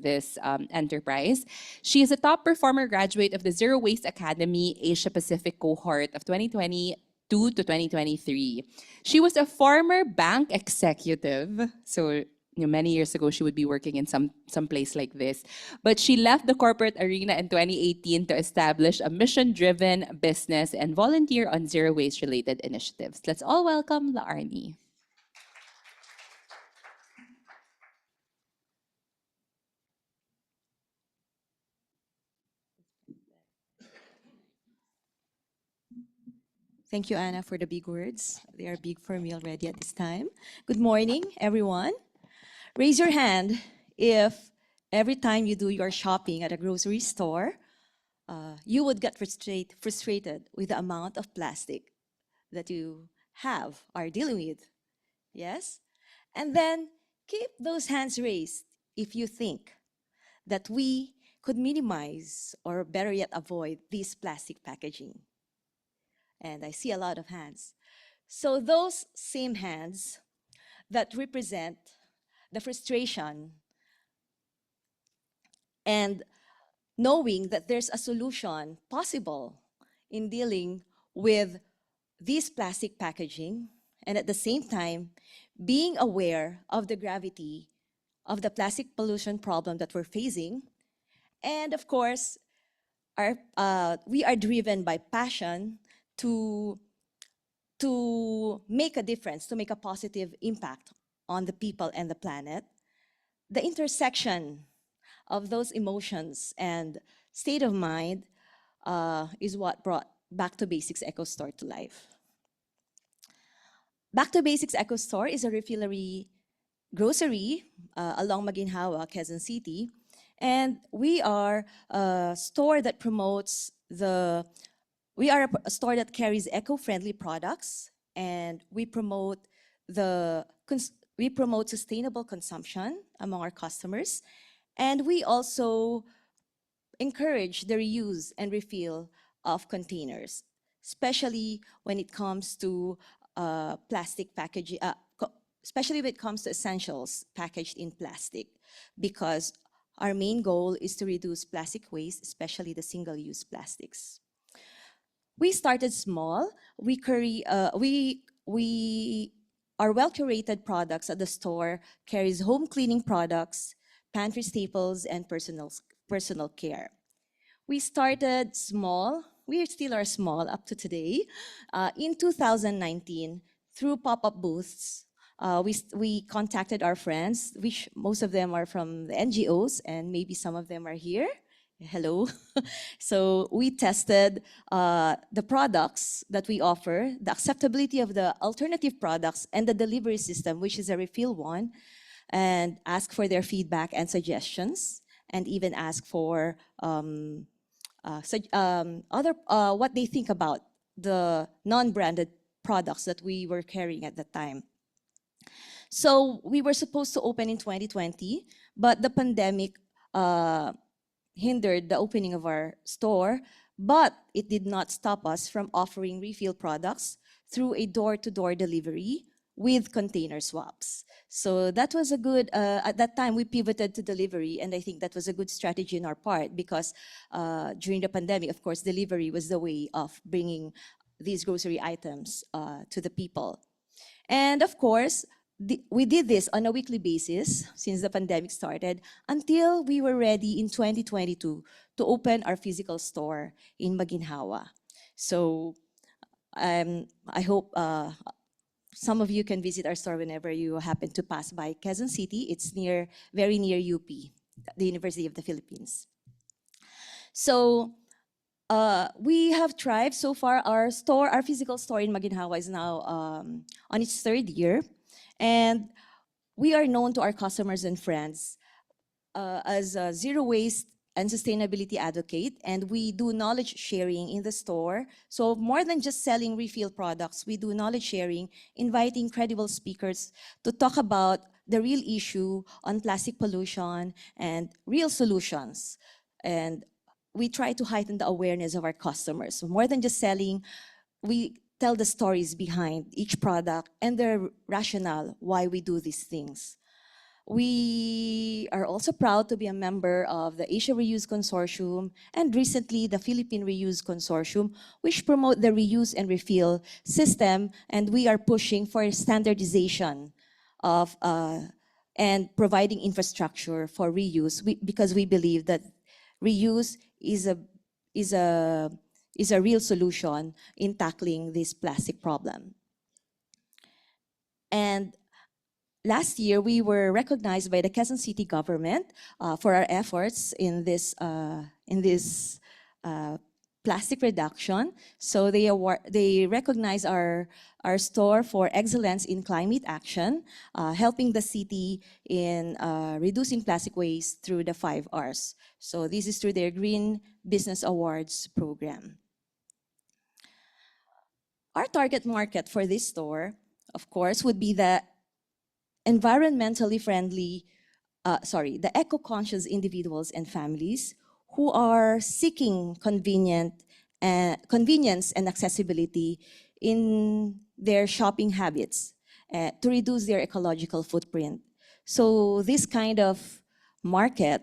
Speaker 1: enterprise. She is a top performer graduate of the Zero Waste Academy Asia Pacific cohort of 2022 to 2023. She was a former bank executive, so many years ago she would be working in some place like this. But she left the corporate arena in 2018 to establish a mission-driven business and volunteer on zero waste-related initiatives. Let's all welcome Laarni.
Speaker 2: Thank you, Anna, for the big words. They are big for me already at this time. Good morning, everyone. Raise your hand if every time you do your shopping at a grocery store, you would get frustrated with the amount of plastic that you are dealing with. Yes? And then keep those hands raised if you think that we could minimize, or better yet, avoid this plastic packaging. And I see a lot of hands. So those same hands that represent the frustration and knowing that there's a solution possible in dealing with this plastic packaging, and at the same time, being aware of the gravity of the plastic pollution problem that we're facing. And of course, we are driven by passion to make a difference, to make a positive impact on the people and the planet. The intersection of those emotions and state of mind is what brought Back to Basics Eco Store to life. Back to Basics Eco Store is a refillery grocery along Maginhawa, Quezon City. And we are a store that a store that carries eco-friendly products, and we promote sustainable consumption among our customers. And we also encourage the reuse and refill of containers, especially when it comes to plastic packaging, especially when it comes to essentials packaged in plastic, because our main goal is to reduce plastic waste, especially the single-use plastics. We started small. Our well-curated products at the store carries home cleaning products, pantry staples, and personal care. We started small. We still are small up to today. In 2019, through pop-up booths, we contacted our friends, which most of them are from the NGOs, and maybe some of them are here. Hello. So we tested the products that we offer, the acceptability of the alternative products, and the delivery system, which is a refill one, and ask for their feedback and suggestions, and even ask for what they think about the non-branded products that we were carrying at the time. So we were supposed to open in 2020, but the pandemic hindered the opening of our store, but it did not stop us from offering refill products through a door-to-door delivery with container swaps. So that was a good, at that time we pivoted to delivery, and I think that was a good strategy on our part, because during the pandemic, of course, delivery was the way of bringing these grocery items to the people. And of course, we did this on a weekly basis since the pandemic started, until we were ready in 2022 to open our physical store in Maginhawa. So I hope some of you can visit our store whenever you happen to pass by Quezon City. It's very near UP, the University of the Philippines. So we have thrived so far. Our physical store in Maginhawa is now on its third year. And we are known to our customers and friends as a zero waste and sustainability advocate, and we do knowledge sharing in the store. So more than just selling refill products, we do knowledge sharing, inviting credible speakers to talk about the real issue on plastic pollution and real solutions. And we try to heighten the awareness of our customers. So more than just selling, we tell the stories behind each product and their rationale why we do these things. We are also proud to be a member of the Asia Reuse Consortium and recently the Philippine Reuse Consortium, which promote the reuse and refill system, and we are pushing for standardization of and providing infrastructure for reuse, because we believe that reuse is a real solution in tackling this plastic problem. And last year, we were recognized by the Quezon City government for our efforts in this plastic reduction. So they recognize our store for excellence in climate action, helping the city in reducing plastic waste through the 5 Rs. So this is through their Green Business Awards program. Our target market for this store, of course, would be the environmentally friendly, the eco-conscious individuals and families who are seeking convenience and accessibility in their shopping habits to reduce their ecological footprint. So this kind of market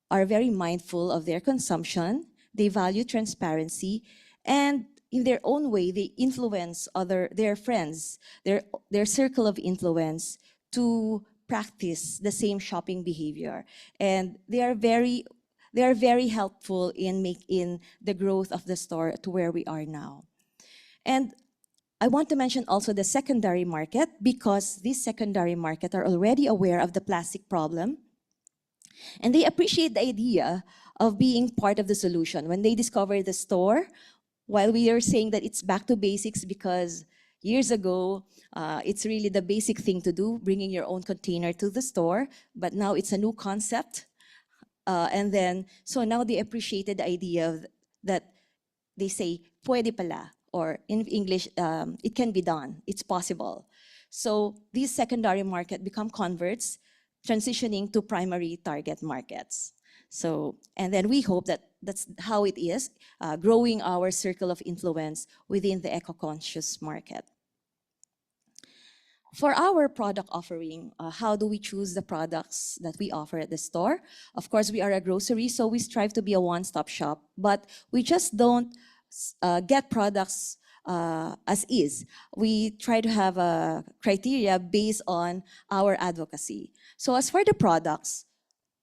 Speaker 2: are very mindful of their consumption, they value transparency, and in their own way, they influence their friends, their circle of influence to practice the same shopping behavior. And they are very helpful in making the growth of the store to where we are now. And I want to mention also the secondary market, because this secondary market are already aware of the plastic problem, and they appreciate the idea of being part of the solution. When they discover the store, while we are saying that it's back to basics, because years ago, it's really the basic thing to do, bringing your own container to the store, but now it's a new concept. So now they appreciated the idea that they say, puede pala, or in English, it can be done, it's possible. So these secondary market become converts, transitioning to primary target markets. So, and then we hope that that's how it is, growing our circle of influence within the eco-conscious market. For our product offering, how do we choose the products that we offer at the store? Of course, we are a grocery, so we strive to be a one-stop shop, but we just don't get products as is. We try to have a criteria based on our advocacy. So as for the products,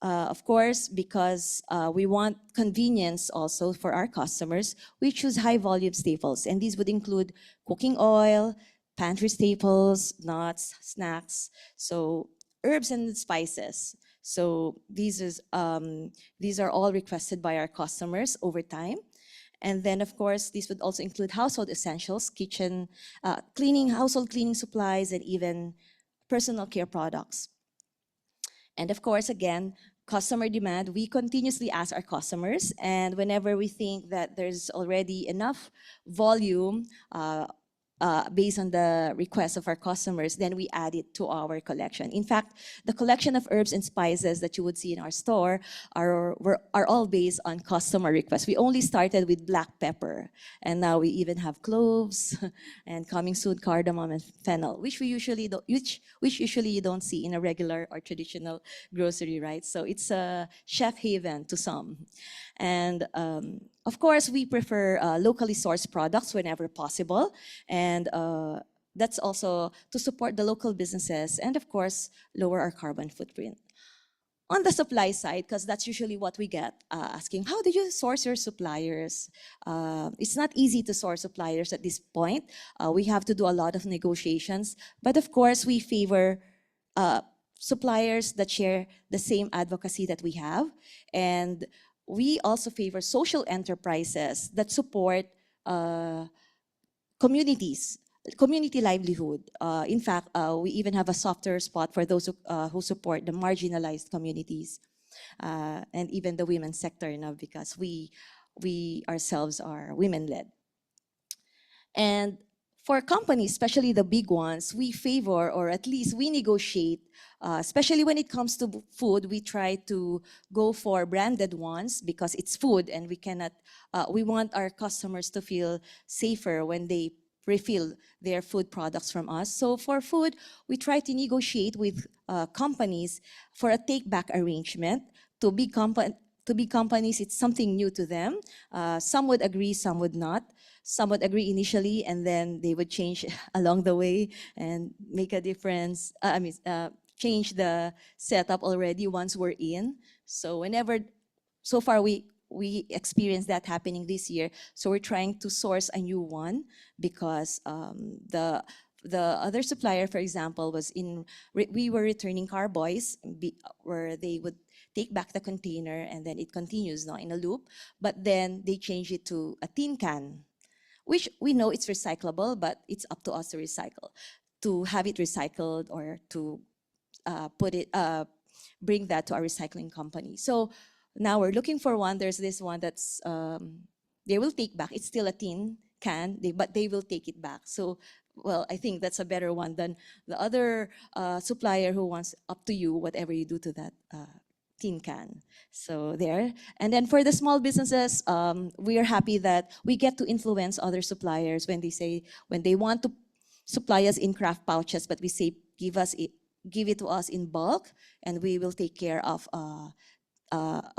Speaker 2: of course, because we want convenience also for our customers, we choose high volume staples. And these would include cooking oil, pantry staples, nuts, snacks, so herbs and spices. So these are all requested by our customers over time. And then, of course, these would also include household essentials, kitchen, cleaning, household cleaning supplies, and even personal care products. And of course, again, customer demand, we continuously ask our customers, and whenever we think that there's already enough volume based on the requests of our customers, then we add it to our collection. In fact, the collection of herbs and spices that you would see in our store are all based on customer requests. We only started with black pepper, and now we even have cloves, and coming soon cardamom and fennel, which usually you don't see in a regular or traditional grocery, right? So it's a chef haven to some. And of course, we prefer locally sourced products whenever possible. And that's also to support the local businesses and, of course, lower our carbon footprint. On the supply side, because that's usually what we get, asking, how do you source your suppliers? It's not easy to source suppliers at this point. We have to do a lot of negotiations. But of course, we favor suppliers that share the same advocacy that we have. And we also favor social enterprises that support communities, community livelihood. In fact, we even have a softer spot for those who support the marginalized communities and even the women's sector, because we ourselves are women-led. And for companies, especially the big ones, we favor, or at least we negotiate, especially when it comes to food, we try to go for branded ones because it's food and we want our customers to feel safer when they refill their food products from us. So for food, we try to negotiate with companies for a take-back arrangement. To big companies, it's something new to them. Some would agree, some would not. Some would agree initially, and then they would change along the way and make a difference. Change the setup already once we're in. So so far we experienced that happening this year. So we're trying to source a new one because the other supplier, for example, we were returning carboys where they would take back the container and then it continues now in a loop. But then they change it to a tin can, which we know it's recyclable, but it's up to us to recycle, to have it recycled or to bring that to our recycling company. So now we're looking for one. There's this one that's, they will take back. It's still a tin can, but they will take it back. So, well, I think that's a better one than the other supplier who wants up to you, whatever you do to that tin can. So there. And then for the small businesses, we are happy that we get to influence other suppliers when they want to supply us in craft pouches, but we say, give it to us in bulk, and we will take care of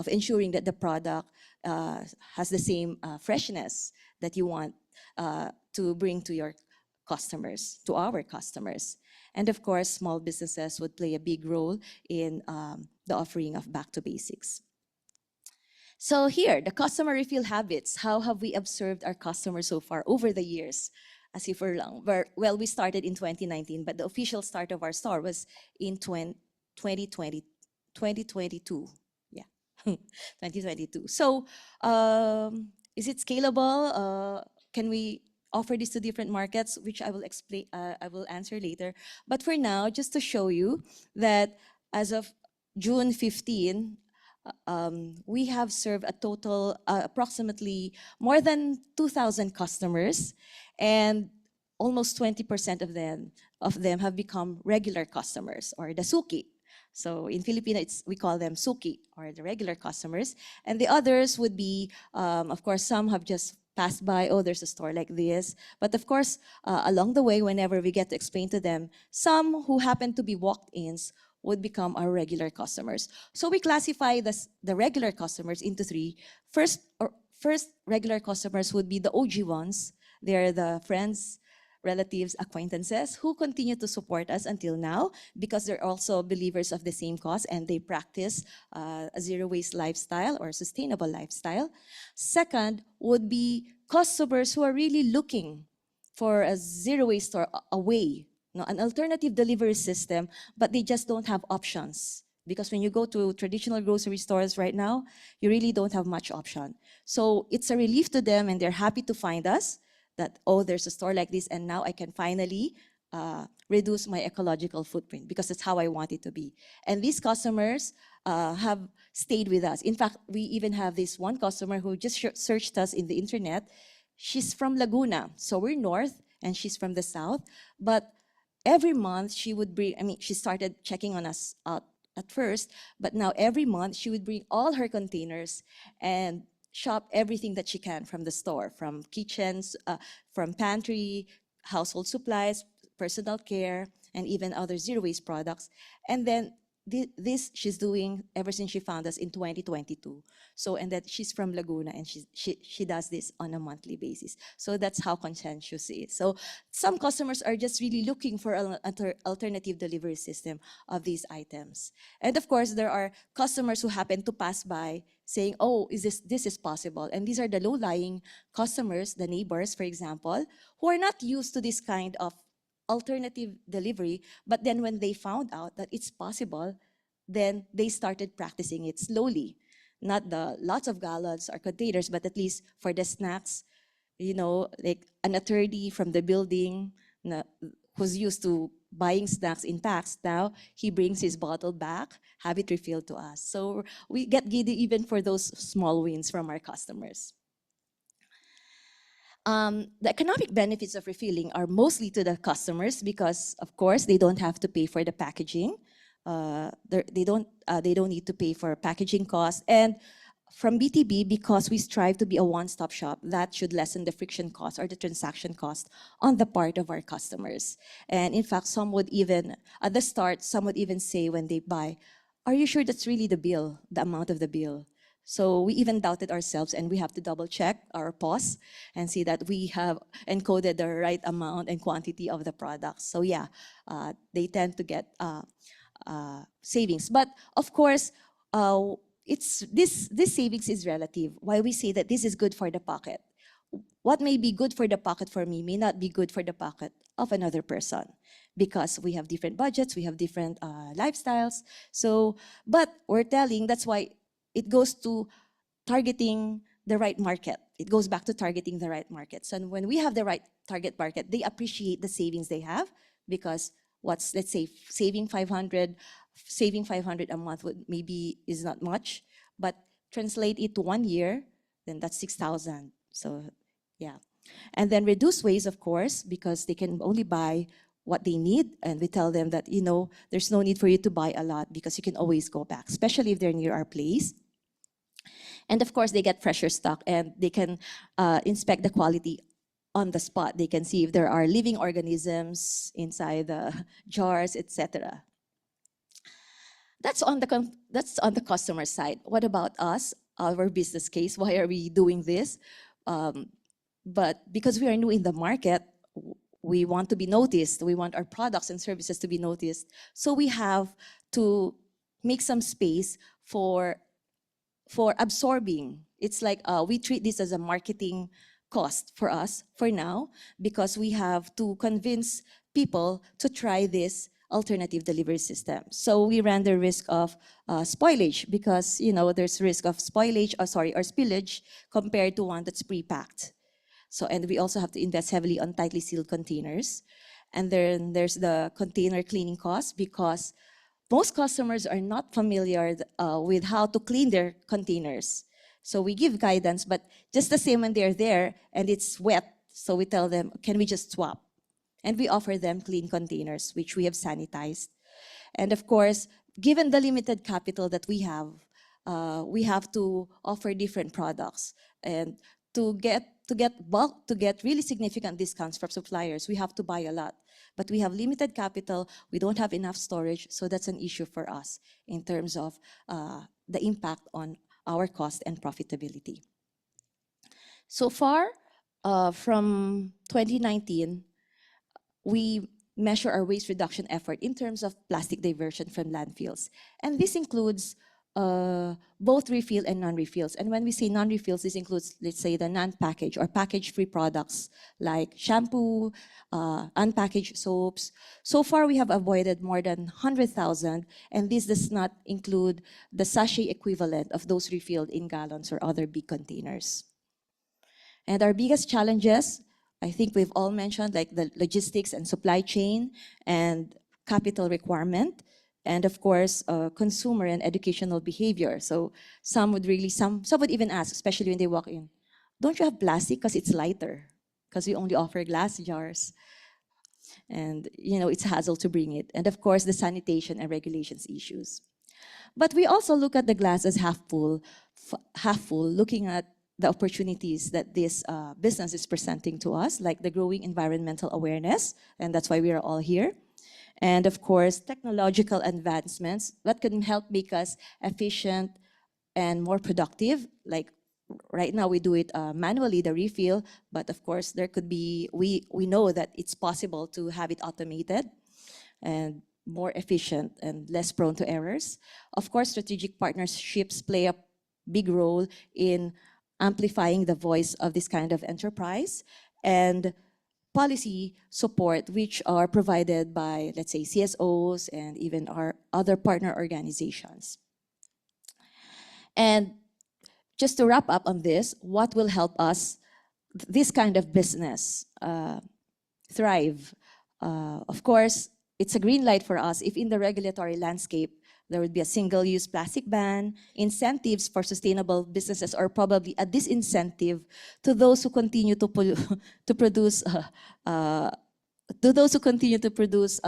Speaker 2: ensuring that the product has the same freshness that you want to bring to your customers, to our customers. And of course, small businesses would play a big role in the offering of back to basics. So here, the customer refill habits. How have we observed our customers so far over the years? As if well, we started in 2019, but the official start of our store was in 2022. Yeah, 2022. So is it scalable? Can we offer this to different markets, which I will explain, I will answer later. But for now, just to show you that as of June 15, we have served a total approximately more than 2,000 customers, and almost 20% of them have become regular customers, or the suki. So in Filipino, we call them suki, or the regular customers. And the others would be, of course, some have just pass by, oh, there's a store like this. But of course, along the way, whenever we get to explain to them, some who happen to be walk-ins would become our regular customers. So we classify the regular customers into three. First, regular customers would be the OG ones. They're the friends, relatives, acquaintances who continue to support us until now because they're also believers of the same cause and they practice a zero-waste lifestyle or sustainable lifestyle. Second would be customers who are really looking for a zero-waste or a way, an alternative delivery system, but they just don't have options. Because when you go to traditional grocery stores right now, you really don't have much option. So it's a relief to them and they're happy to find us that, oh, there's a store like this and now I can finally reduce my ecological footprint because that's how I want it to be. And these customers have stayed with us. In fact, we even have this one customer who just searched us in the internet. She's from Laguna, so we're north and she's from the south. But every month she would bring, she started checking on us out at first, but now every month she would bring all her containers and shop everything that she can from the store, from kitchens, from pantry, household supplies, personal care, and even other zero-waste products. And then this she's doing ever since she found us in 2022. So, and that she's from Laguna and she does this on a monthly basis. So that's how conscientious she is. So some customers are just really looking for an alternative delivery system of these items. And of course, there are customers who happen to pass by saying, oh, this is possible. And these are the low-lying customers, the neighbors, for example, who are not used to this kind of alternative delivery, but then when they found out that it's possible, then they started practicing it slowly. Not the lots of gallons or containers, but at least for the snacks, like an attorney from the building who's used to buying snacks in packs, now he brings his bottle back, have it refilled to us. So we get giddy even for those small wins from our customers. The economic benefits of refilling are mostly to the customers because, of course, they don't have to pay for the packaging. They don't need to pay for packaging costs. And from BTB, because we strive to be a one-stop shop, that should lessen the friction cost or the transaction cost on the part of our customers. And in fact, some would even, at the start, some would even say when they buy, are you sure that's really the bill, the amount of the bill? So we even doubted ourselves and we have to double check our POS and see that we have encoded the right amount and quantity of the products. So yeah, they tend to get savings. But of course, this savings is relative. Why we say that this is good for the pocket. What may be good for the pocket for me may not be good for the pocket of another person because we have different budgets, we have different lifestyles. So, but we're telling, that's why it goes to targeting the right market. It goes back to targeting the right markets. And when we have the right target market, they appreciate the savings they have because let's say, saving 500 a month maybe is not much, but translate it to 1 year, then that's 6,000. So yeah. And then reduce waste, of course, because they can only buy what they need. And we tell them that, there's no need for you to buy a lot because you can always go back, especially if they're near our place. And of course, they get fresher stock and they can inspect the quality on the spot. They can see if there are living organisms inside the jars, etc. That's on the customer side. What about us, our business case? Why are we doing this? But because we are new in the market, we want to be noticed. We want our products and services to be noticed. So we have to make some space for absorbing. It's like we treat this as a marketing cost for us for now because we have to convince people to try this alternative delivery system. So we ran the risk of spoilage because there's risk of spoilage or spillage compared to one that's pre-packed. So, and we also have to invest heavily on tightly sealed containers. And then there's the container cleaning cost because most customers are not familiar with how to clean their containers. So we give guidance, but just the same when they're there and it's wet, so we tell them, can we just swap? And we offer them clean containers, which we have sanitized. And of course, given the limited capital that we have to offer different products. And to to get really significant discounts from suppliers, we have to buy a lot. But we have limited capital, we don't have enough storage, so that's an issue for us in terms of the impact on our cost and profitability. So far, from 2019, we measure our waste reduction effort in terms of plastic diversion from landfills. And this includes both refill and non-refills. And when we say non-refills, this includes, let's say, the non-packaged or package-free products like shampoo, unpackaged soaps. So far, we have avoided more than 100,000, and this does not include the sachet equivalent of those refilled in gallons or other big containers. And our biggest challenges, I think we've all mentioned, like the logistics and supply chain and capital requirement, and of course, consumer and educational behavior. So some would even ask, especially when they walk in, don't you have plastic because it's lighter? Because we only offer glass jars. And it's a hassle to bring it. And of course, the sanitation and regulations issues. But we also look at the glass as half full, looking at the opportunities that this business is presenting to us, like the growing environmental awareness, and that's why we are all here. And of course, technological advancements that can help make us efficient and more productive. Like right now, we do it manually, the refill, but of course, there could be, we know that it's possible to have it automated and more efficient and less prone to errors. Of course, strategic partnerships play a big role in amplifying the voice of this kind of enterprise, and policy support, which are provided by, let's say, CSOs and even our other partner organizations. And just to wrap up on this, what will help us, this kind of business, thrive? Of course, it's a green light for us if in the regulatory landscape there would be a single-use plastic ban, incentives for sustainable businesses, or probably a disincentive to those who continue to, to produce to those who continue to produce,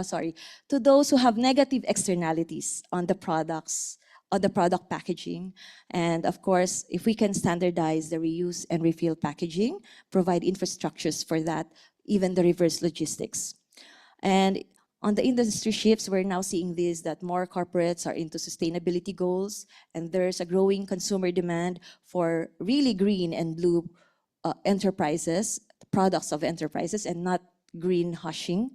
Speaker 2: to those who have negative externalities on the products, on the product packaging. And of course, if we can standardize the reuse and refill packaging, provide infrastructures for that, even the reverse logistics. And on the industry shifts, we're now seeing this, that more corporates are into sustainability goals, and there's a growing consumer demand for really green and blue enterprises, products of enterprises, and not green hushing.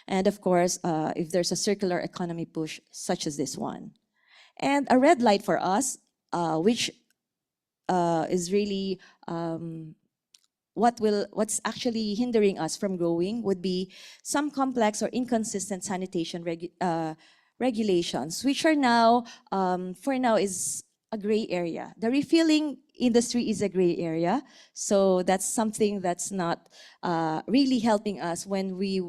Speaker 2: And of course, if there's a circular economy push, such as this one. And a red light for us, which is really what's actually hindering us from growing, would be some complex or inconsistent sanitation regulations, which are now, for now, is a gray area. The refilling industry is a gray area, so that's something that's not really helping us when we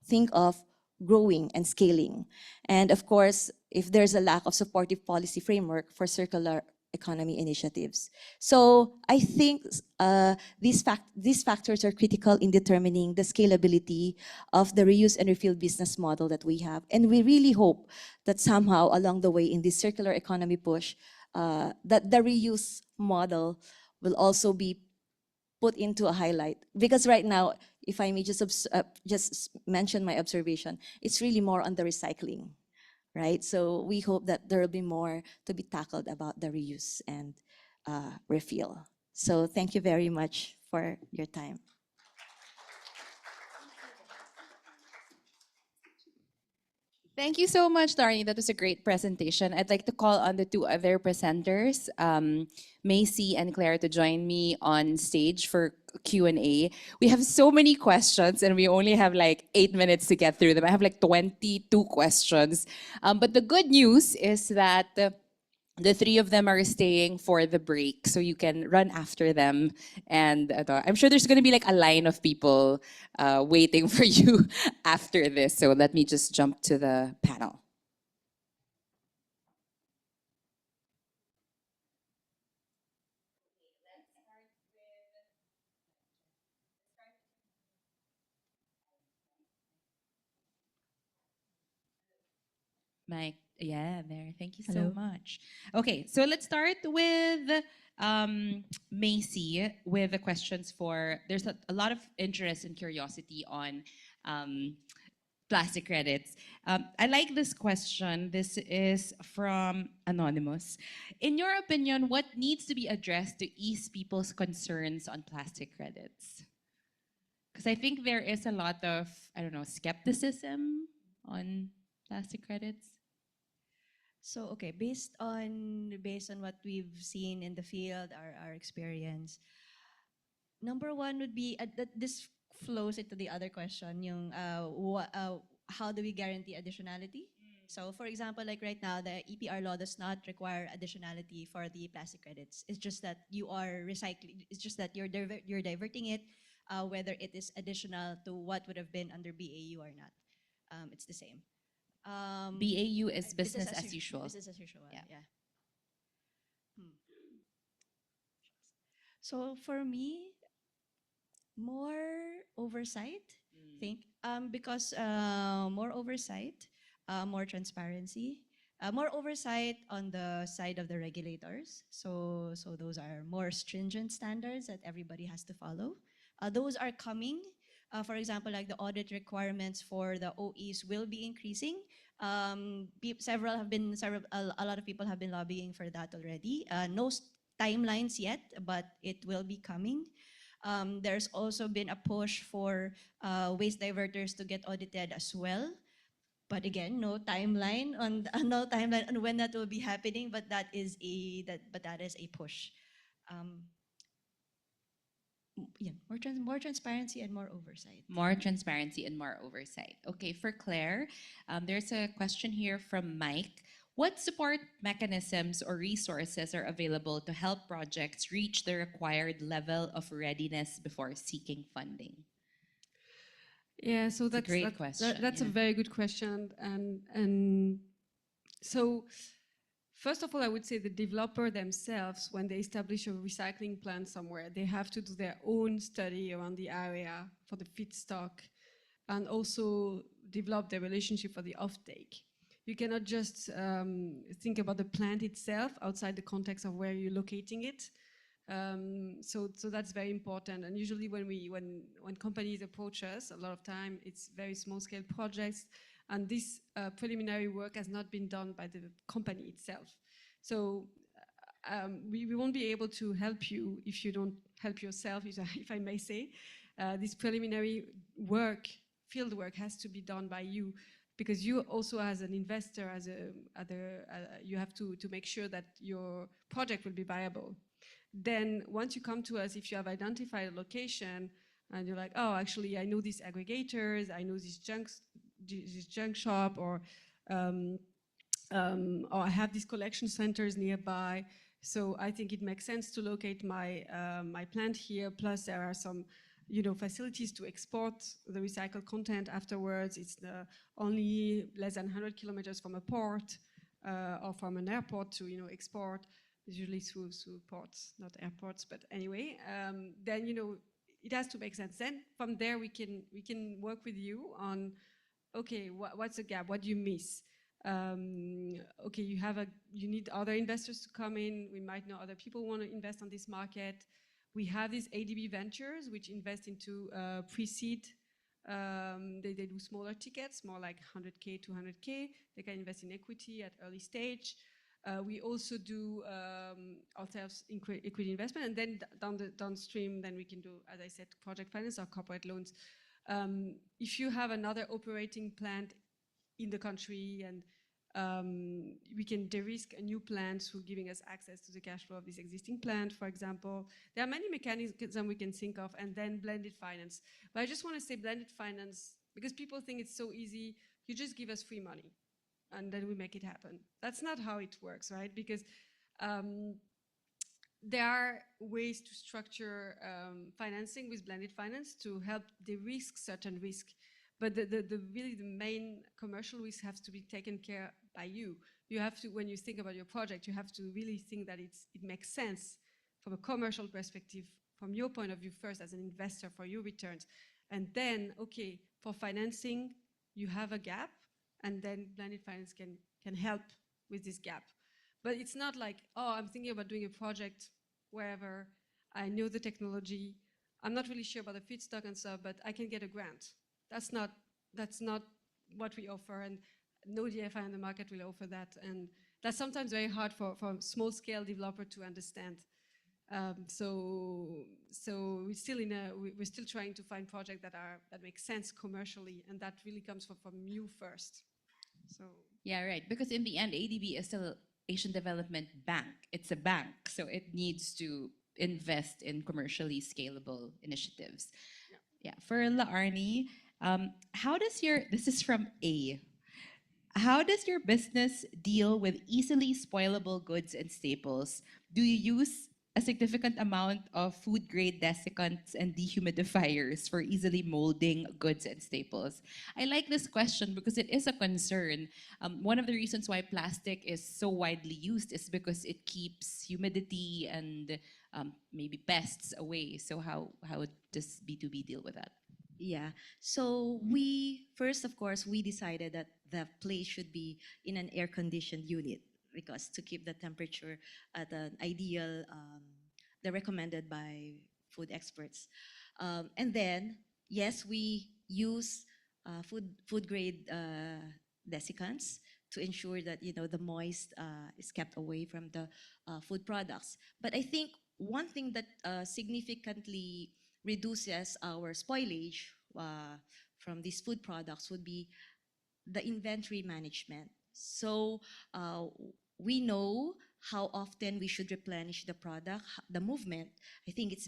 Speaker 2: think of growing and scaling. And of course, if there's a lack of supportive policy framework for circular economy initiatives. So I think these factors are critical in determining the scalability of the reuse and refill business model that we have. And we really hope that somehow along the way in this circular economy push, that the reuse model will also be put into a highlight. Because right now, if I may just mention my observation, it's really more on the recycling. Right? So we hope that there will be more to be tackled about the reuse and refill. So thank you very much for your time.
Speaker 1: Thank you so much, Darnie. That was a great presentation. I'd like to call on the two other presenters, Macy and Claire, to join me on stage for Q&A. We have so many questions and we only have like 8 minutes to get through them. I have like 22 questions. But the good news is that the three of them are staying for the break, so you can run after them. And I'm sure there's going to be like a line of people waiting for you after this. So let me just jump to the panel. Mike, yeah, there. Thank you so
Speaker 2: Hello.
Speaker 1: much. Okay, so let's start with Macy with the questions for. There's a lot of interest and curiosity on um, plastic credits. I like this question. This is from Anonymous. In your opinion, what needs to be addressed to ease people's concerns on plastic credits? Because I think there is a lot of, I don't know, skepticism on plastic credits.
Speaker 2: So okay, based on what we've seen in the field, our experience, number one would be that this flows into the other question, yung how do we guarantee additionality? So for example, like right now, the EPR law does not require additionality for the plastic credits. It's just that you are recycling. It's just that you're diverting it, whether it is additional to what would have been under BAU or not. It's the same.
Speaker 1: BAU is business as usual.
Speaker 2: Business as usual.
Speaker 1: Yeah.
Speaker 2: Yeah. So for me, more oversight. Think because more oversight, more transparency, more oversight on the side of the regulators. So those are more stringent standards that everybody has to follow. Those are coming. For example, like the audit requirements for the OEs will be increasing. A lot of people have been lobbying for that already. No timelines yet, but it will be coming. There's also been a push for waste diverters to get audited as well. But again, no timeline on no timeline on when that will be happening. But that is a push. Um, yeah, more transparency and more oversight.
Speaker 1: More transparency and more oversight. Okay, for Claire, there's a question here from Mike. What support mechanisms or resources are available to help projects reach the required level of readiness before seeking funding?
Speaker 3: Yeah, so
Speaker 1: It's a great question.
Speaker 3: That's
Speaker 1: yeah.
Speaker 3: a very good question, and so first of all, I would say the developer themselves, when they establish a recycling plant somewhere, they have to do their own study around the area for the feedstock, and also develop their relationship for the offtake. You cannot just think about the plant itself outside the context of where you're locating it. So that's very important. And usually when companies approach us, a lot of time it's very small scale projects, and this preliminary work has not been done by the company itself. So we won't be able to help you if you don't help yourself, if I may say. This preliminary work, field work, has to be done by you, because you also, as an investor, you have to make sure that your project will be viable. Then once you come to us, if you have identified a location and you're like, oh, actually, I know these aggregators, I know this junk shop, or I have these collection centers nearby. So I think it makes sense to locate my plant here. Plus, there are some, facilities to export the recycled content afterwards. It's only less than 100 kilometers from a port or from an airport to, export. Usually through ports, not airports. But anyway, then it has to make sense. Then from there we can work with you on, okay, what's the gap? What do you miss? Okay, you need other investors to come in. We might know other people want to invest on this market. We have these ADB ventures which invest into pre-seed. They do smaller tickets, more like 100K, 200K. They can invest in equity at early stage. We also do ourselves equity investment, and then downstream, then we can do, as I said, project finance or corporate loans. If you have another operating plant in the country, and we can de-risk a new plant through giving us access to the cash flow of this existing plant, for example. There are many mechanisms we can think of, and then blended finance. But I just want to say blended finance, because people think it's so easy. You just give us free money, and then we make it happen. That's not how it works, right? Because there are ways to structure financing with blended finance to help de-risk certain risk. But really the main commercial risk has to be taken care by you. You have to, when you think about your project, you have to really think that it makes sense from a commercial perspective, from your point of view first as an investor for your returns. And then, okay, for financing, you have a gap, and then blended finance can can help with this gap. But it's not like, oh, I'm thinking about doing a project wherever, I know the technology, I'm not really sure about the feedstock and stuff, but I can get a grant. That's not what we offer, and no DFI on the market will offer that. And that's sometimes very hard for a small-scale developer to understand. So we're still trying to find projects that make sense commercially, and that really comes from you first. So
Speaker 1: Yeah, right. Because in the end, ADB is still Asian Development Bank. It's a bank, so it needs to invest in commercially scalable initiatives.
Speaker 3: yeah.
Speaker 1: Yeah. For La Arnie, how does your this is from A. How does your business deal with easily spoilable goods and staples? Do you use a significant amount of food grade desiccants and dehumidifiers for easily molding goods and staples? I like this question because it is a concern. One of the reasons why plastic is so widely used is because it keeps humidity and maybe pests away. So how does B2B deal with that?
Speaker 2: Yeah. So we first, of course, we decided that the place should be in an air-conditioned unit because to keep the temperature at an ideal, the recommended by food experts. And then, yes, we use food grade desiccants to ensure that the moist is kept away from the food products. But I think one thing that significantly reduces our spoilage from these food products would be the inventory management. So we know how often we should replenish the product, the movement. I think it's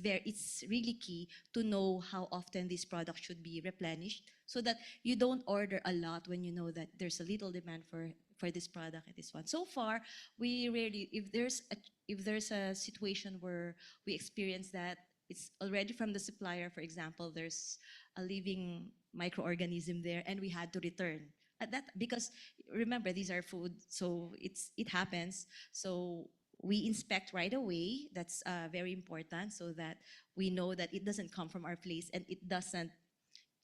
Speaker 2: really key to know how often this product should be replenished so that you don't order a lot when you know that there's a little demand for this product and this one. So far, we rarely, if there's a situation where we experience that it's already from the supplier, for example, there's a living microorganism there and we had to return at that because remember these are food, so it happens. So we inspect right away. That's very important so that we know that it doesn't come from our place and it doesn't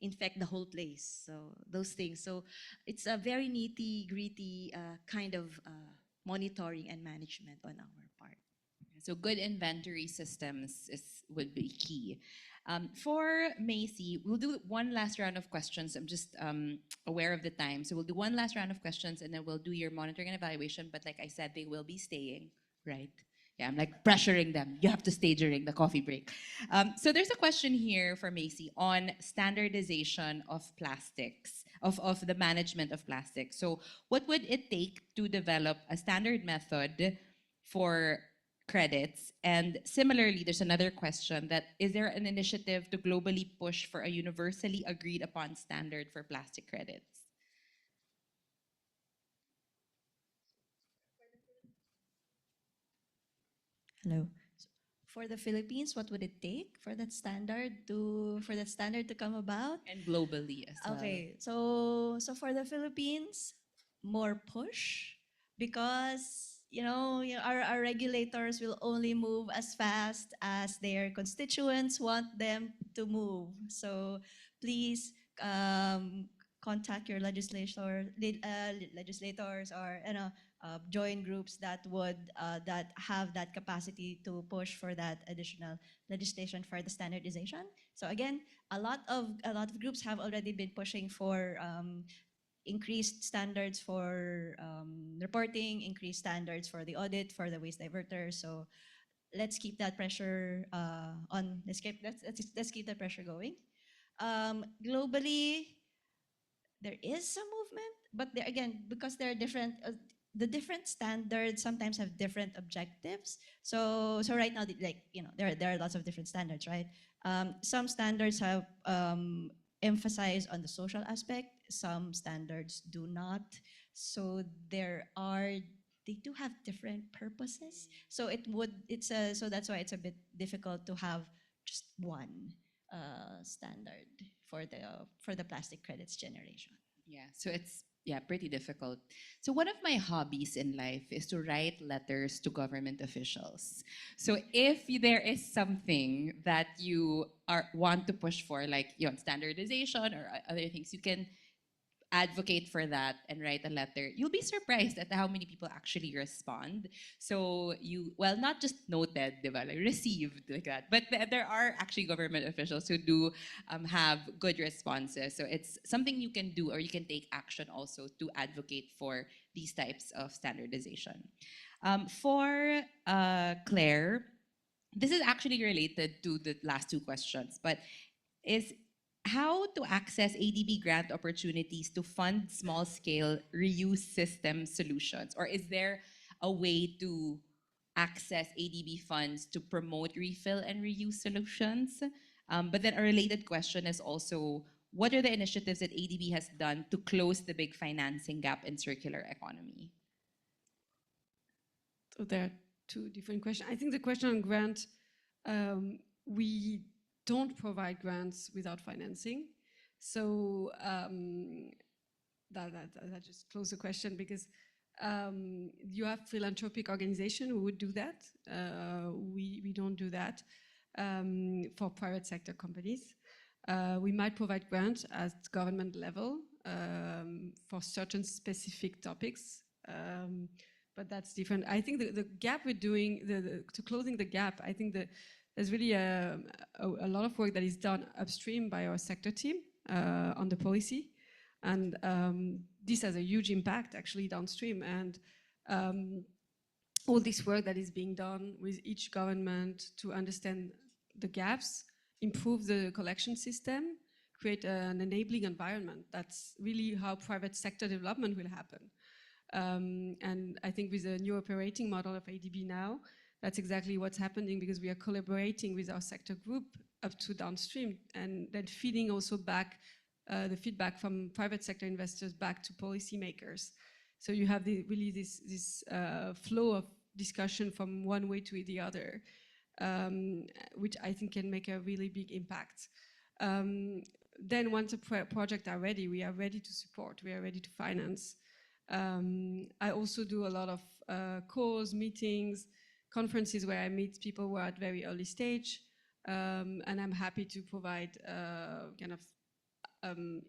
Speaker 2: infect the whole place. So those things. So it's a very nitty gritty kind of monitoring and management on our part.
Speaker 1: So good inventory systems would be key. For Macy, we'll do one last round of questions. I'm just aware of the time. So we'll do one last round of questions and then we'll do your monitoring and evaluation. But like I said, they will be staying, right? Yeah, I'm like pressuring them. You have to stay during the coffee break. So there's a question here for Macy on standardization of plastics, of the management of plastics. So what would it take to develop a standard method for credits? And similarly, there's another question that is there an initiative to globally push for a universally agreed upon standard for plastic credits?
Speaker 2: Hello. For the Philippines, what would it take for that standard to come about?
Speaker 1: And globally as well.
Speaker 2: Okay, so for the Philippines, more push because our regulators will only move as fast as their constituents want them to move. So please contact your legislators or join groups that have that capacity to push for that additional legislation for the standardization. So again, a lot of groups have already been pushing for increased standards for reporting, increased standards for the audit, for the waste diverters. So let's keep that pressure on. Let's keep that pressure going. Globally, there is some movement, but there again, because there are the different standards sometimes have different objectives. So right now, there are lots of different standards, right? Some standards have emphasized on the social aspect. Some standards do not. So they do have different purposes. So that's why it's a bit difficult to have just one standard for the plastic credits generation.
Speaker 1: Yeah, so it's pretty difficult. So one of my hobbies in life is to write letters to government officials. So if there is something that you want to push for, like standardization or other things, you can advocate for that and write a letter, you'll be surprised at how many people actually respond. So you, well, not just noted, diba, like received like that, but there are actually government officials who do have good responses. So it's something you can do, or you can take action also to advocate for these types of standardization. For Claire, this is actually related to the last two questions, but is how to access ADB grant opportunities to fund small scale reuse system solutions? Or is there a way to access ADB funds to promote refill and reuse solutions? But then a related question is also, what are the initiatives that ADB has done to close the big financing gap in circular economy?
Speaker 3: So there are two different questions. I think the question on grant, we don't provide grants without financing. So that just close the question, because you have philanthropic organization who would do that. We don't do that for private sector companies. We might provide grants at government level for certain specific topics, but that's different. I think the gap we're doing, to closing the gap, I think that there's really a lot of work that is done upstream by our sector team on the policy. And this has a huge impact actually downstream. And all this work that is being done with each government to understand the gaps, improve the collection system, create an enabling environment. That's really how private sector development will happen. And I think with the new operating model of ADB now, that's exactly what's happening, because we are collaborating with our sector group up to downstream, and then feeding also back the feedback from private sector investors back to policymakers. So you have really this flow of discussion from one way to the other, which I think can make a really big impact. Then once a project are ready, we are ready to support, we are ready to finance. I also do a lot of calls, meetings, conferences where I meet people who are at very early stage, and I'm happy to provide kind of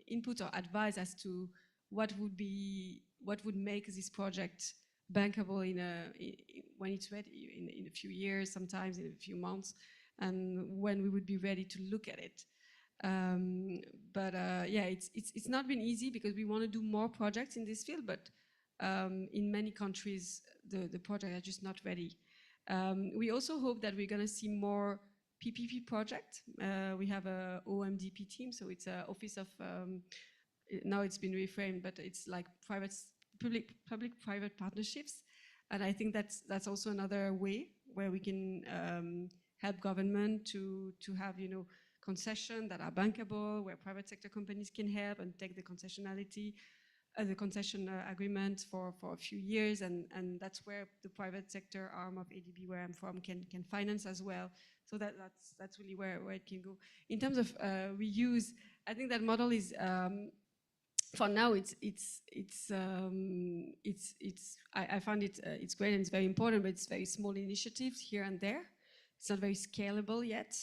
Speaker 3: input or advice as to what would make this project bankable when it's ready, in a few years, sometimes in a few months, and when we would be ready to look at it. But yeah, it's not been easy, because we want to do more projects in this field, but in many countries the projects are just not ready. We also hope that we're going to see more PPP project. We have a OMDP team, so it's an office of, now it's been reframed, but it's like public-private partnerships. And I think that's also another way where we can help government to have, concessions that are bankable, where private sector companies can help and take the concessionality, the concession agreement for a few years, and that's where the private sector arm of ADB, where I'm from, can finance as well. So that's really where it can go. In terms of reuse, I think that model is, for now, I find it's great and it's very important, but it's very small initiatives here and there. It's not very scalable yet.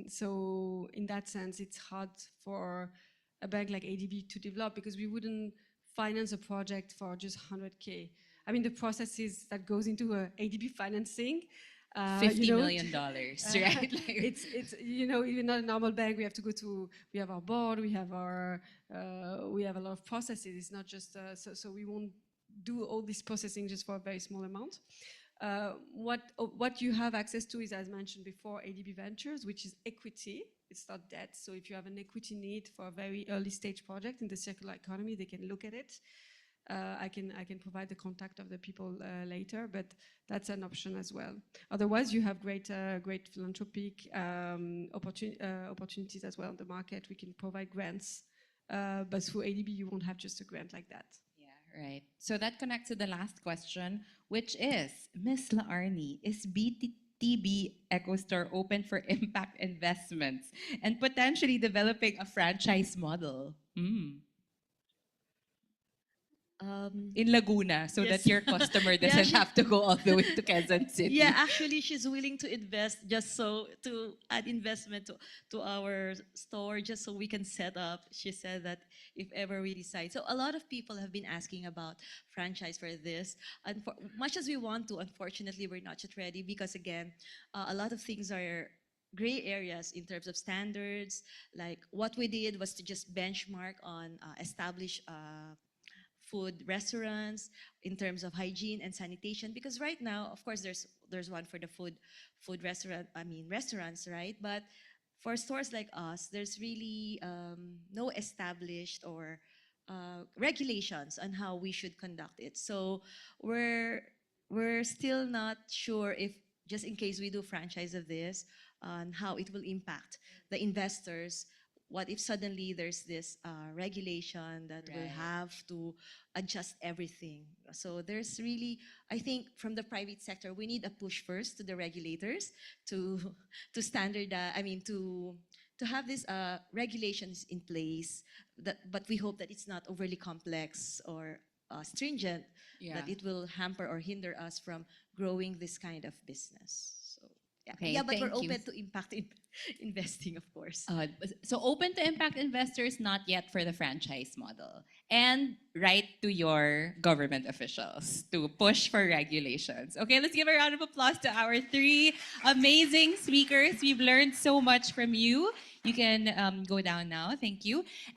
Speaker 3: So in that sense, it's hard for a bank like ADB to develop, because we wouldn't finance a project for just 100K. I mean, the processes that goes into ADB financing,
Speaker 1: $50 million, right?
Speaker 3: It's you're not a normal bank. We have to go to, we have our board, we have a lot of processes. It's not just so we won't do all this processing just for a very small amount. What you have access to is, as mentioned before, ADB Ventures, which is equity. It's not debt. So if you have an equity need for a very early stage project in the circular economy, they can look at it. I can provide the contact of the people later, but that's an option as well. Otherwise, you have great philanthropic opportunities as well in the market. We can provide grants, but through ADB, you won't have just a grant like that.
Speaker 1: Right. So that connects to the last question, which is, Ms. Laarni, is BTB EcoStore open for impact investments and potentially developing a franchise model? In Laguna, so that
Speaker 4: Yes.
Speaker 1: your customer
Speaker 4: Yeah,
Speaker 1: doesn't
Speaker 4: she-
Speaker 1: have to go all the way to Quezon City.
Speaker 4: Yeah, actually, she's willing to invest just so to add investment to our store, just so we can set up. She said that if ever we decide. So a lot of people have been asking about franchise for this. And for, much as we want to, unfortunately, we're not yet ready because again, a lot of things are gray areas in terms of standards. Like what we did was to just benchmark on established food restaurants in terms of hygiene and sanitation, because right now of course there's one for the food restaurant, I mean restaurants, right? But for stores like us, there's really no established or regulations on how we should conduct it. So we're we're still not sure if, just in case we do franchise of this, on how it will impact the investors. What if suddenly there's this regulation that will
Speaker 1: Right.
Speaker 4: have to adjust everything? So there's really, I think, from the private sector, we need a push first to the regulators to to standardize. I mean, to have these regulations in place. That, but we hope that it's not overly complex or stringent,
Speaker 1: Yeah.
Speaker 4: that it will hamper or hinder us from growing this kind of business. So yeah,
Speaker 1: Okay,
Speaker 4: yeah, but we're
Speaker 1: thank you.
Speaker 4: open to impact in investing, of course.
Speaker 1: So open to impact investors, not yet for the franchise model. And write to your government officials to push for regulations. Okay, let's give a round of applause to our three amazing speakers. We've learned so much from you. You can go down now. Thank you.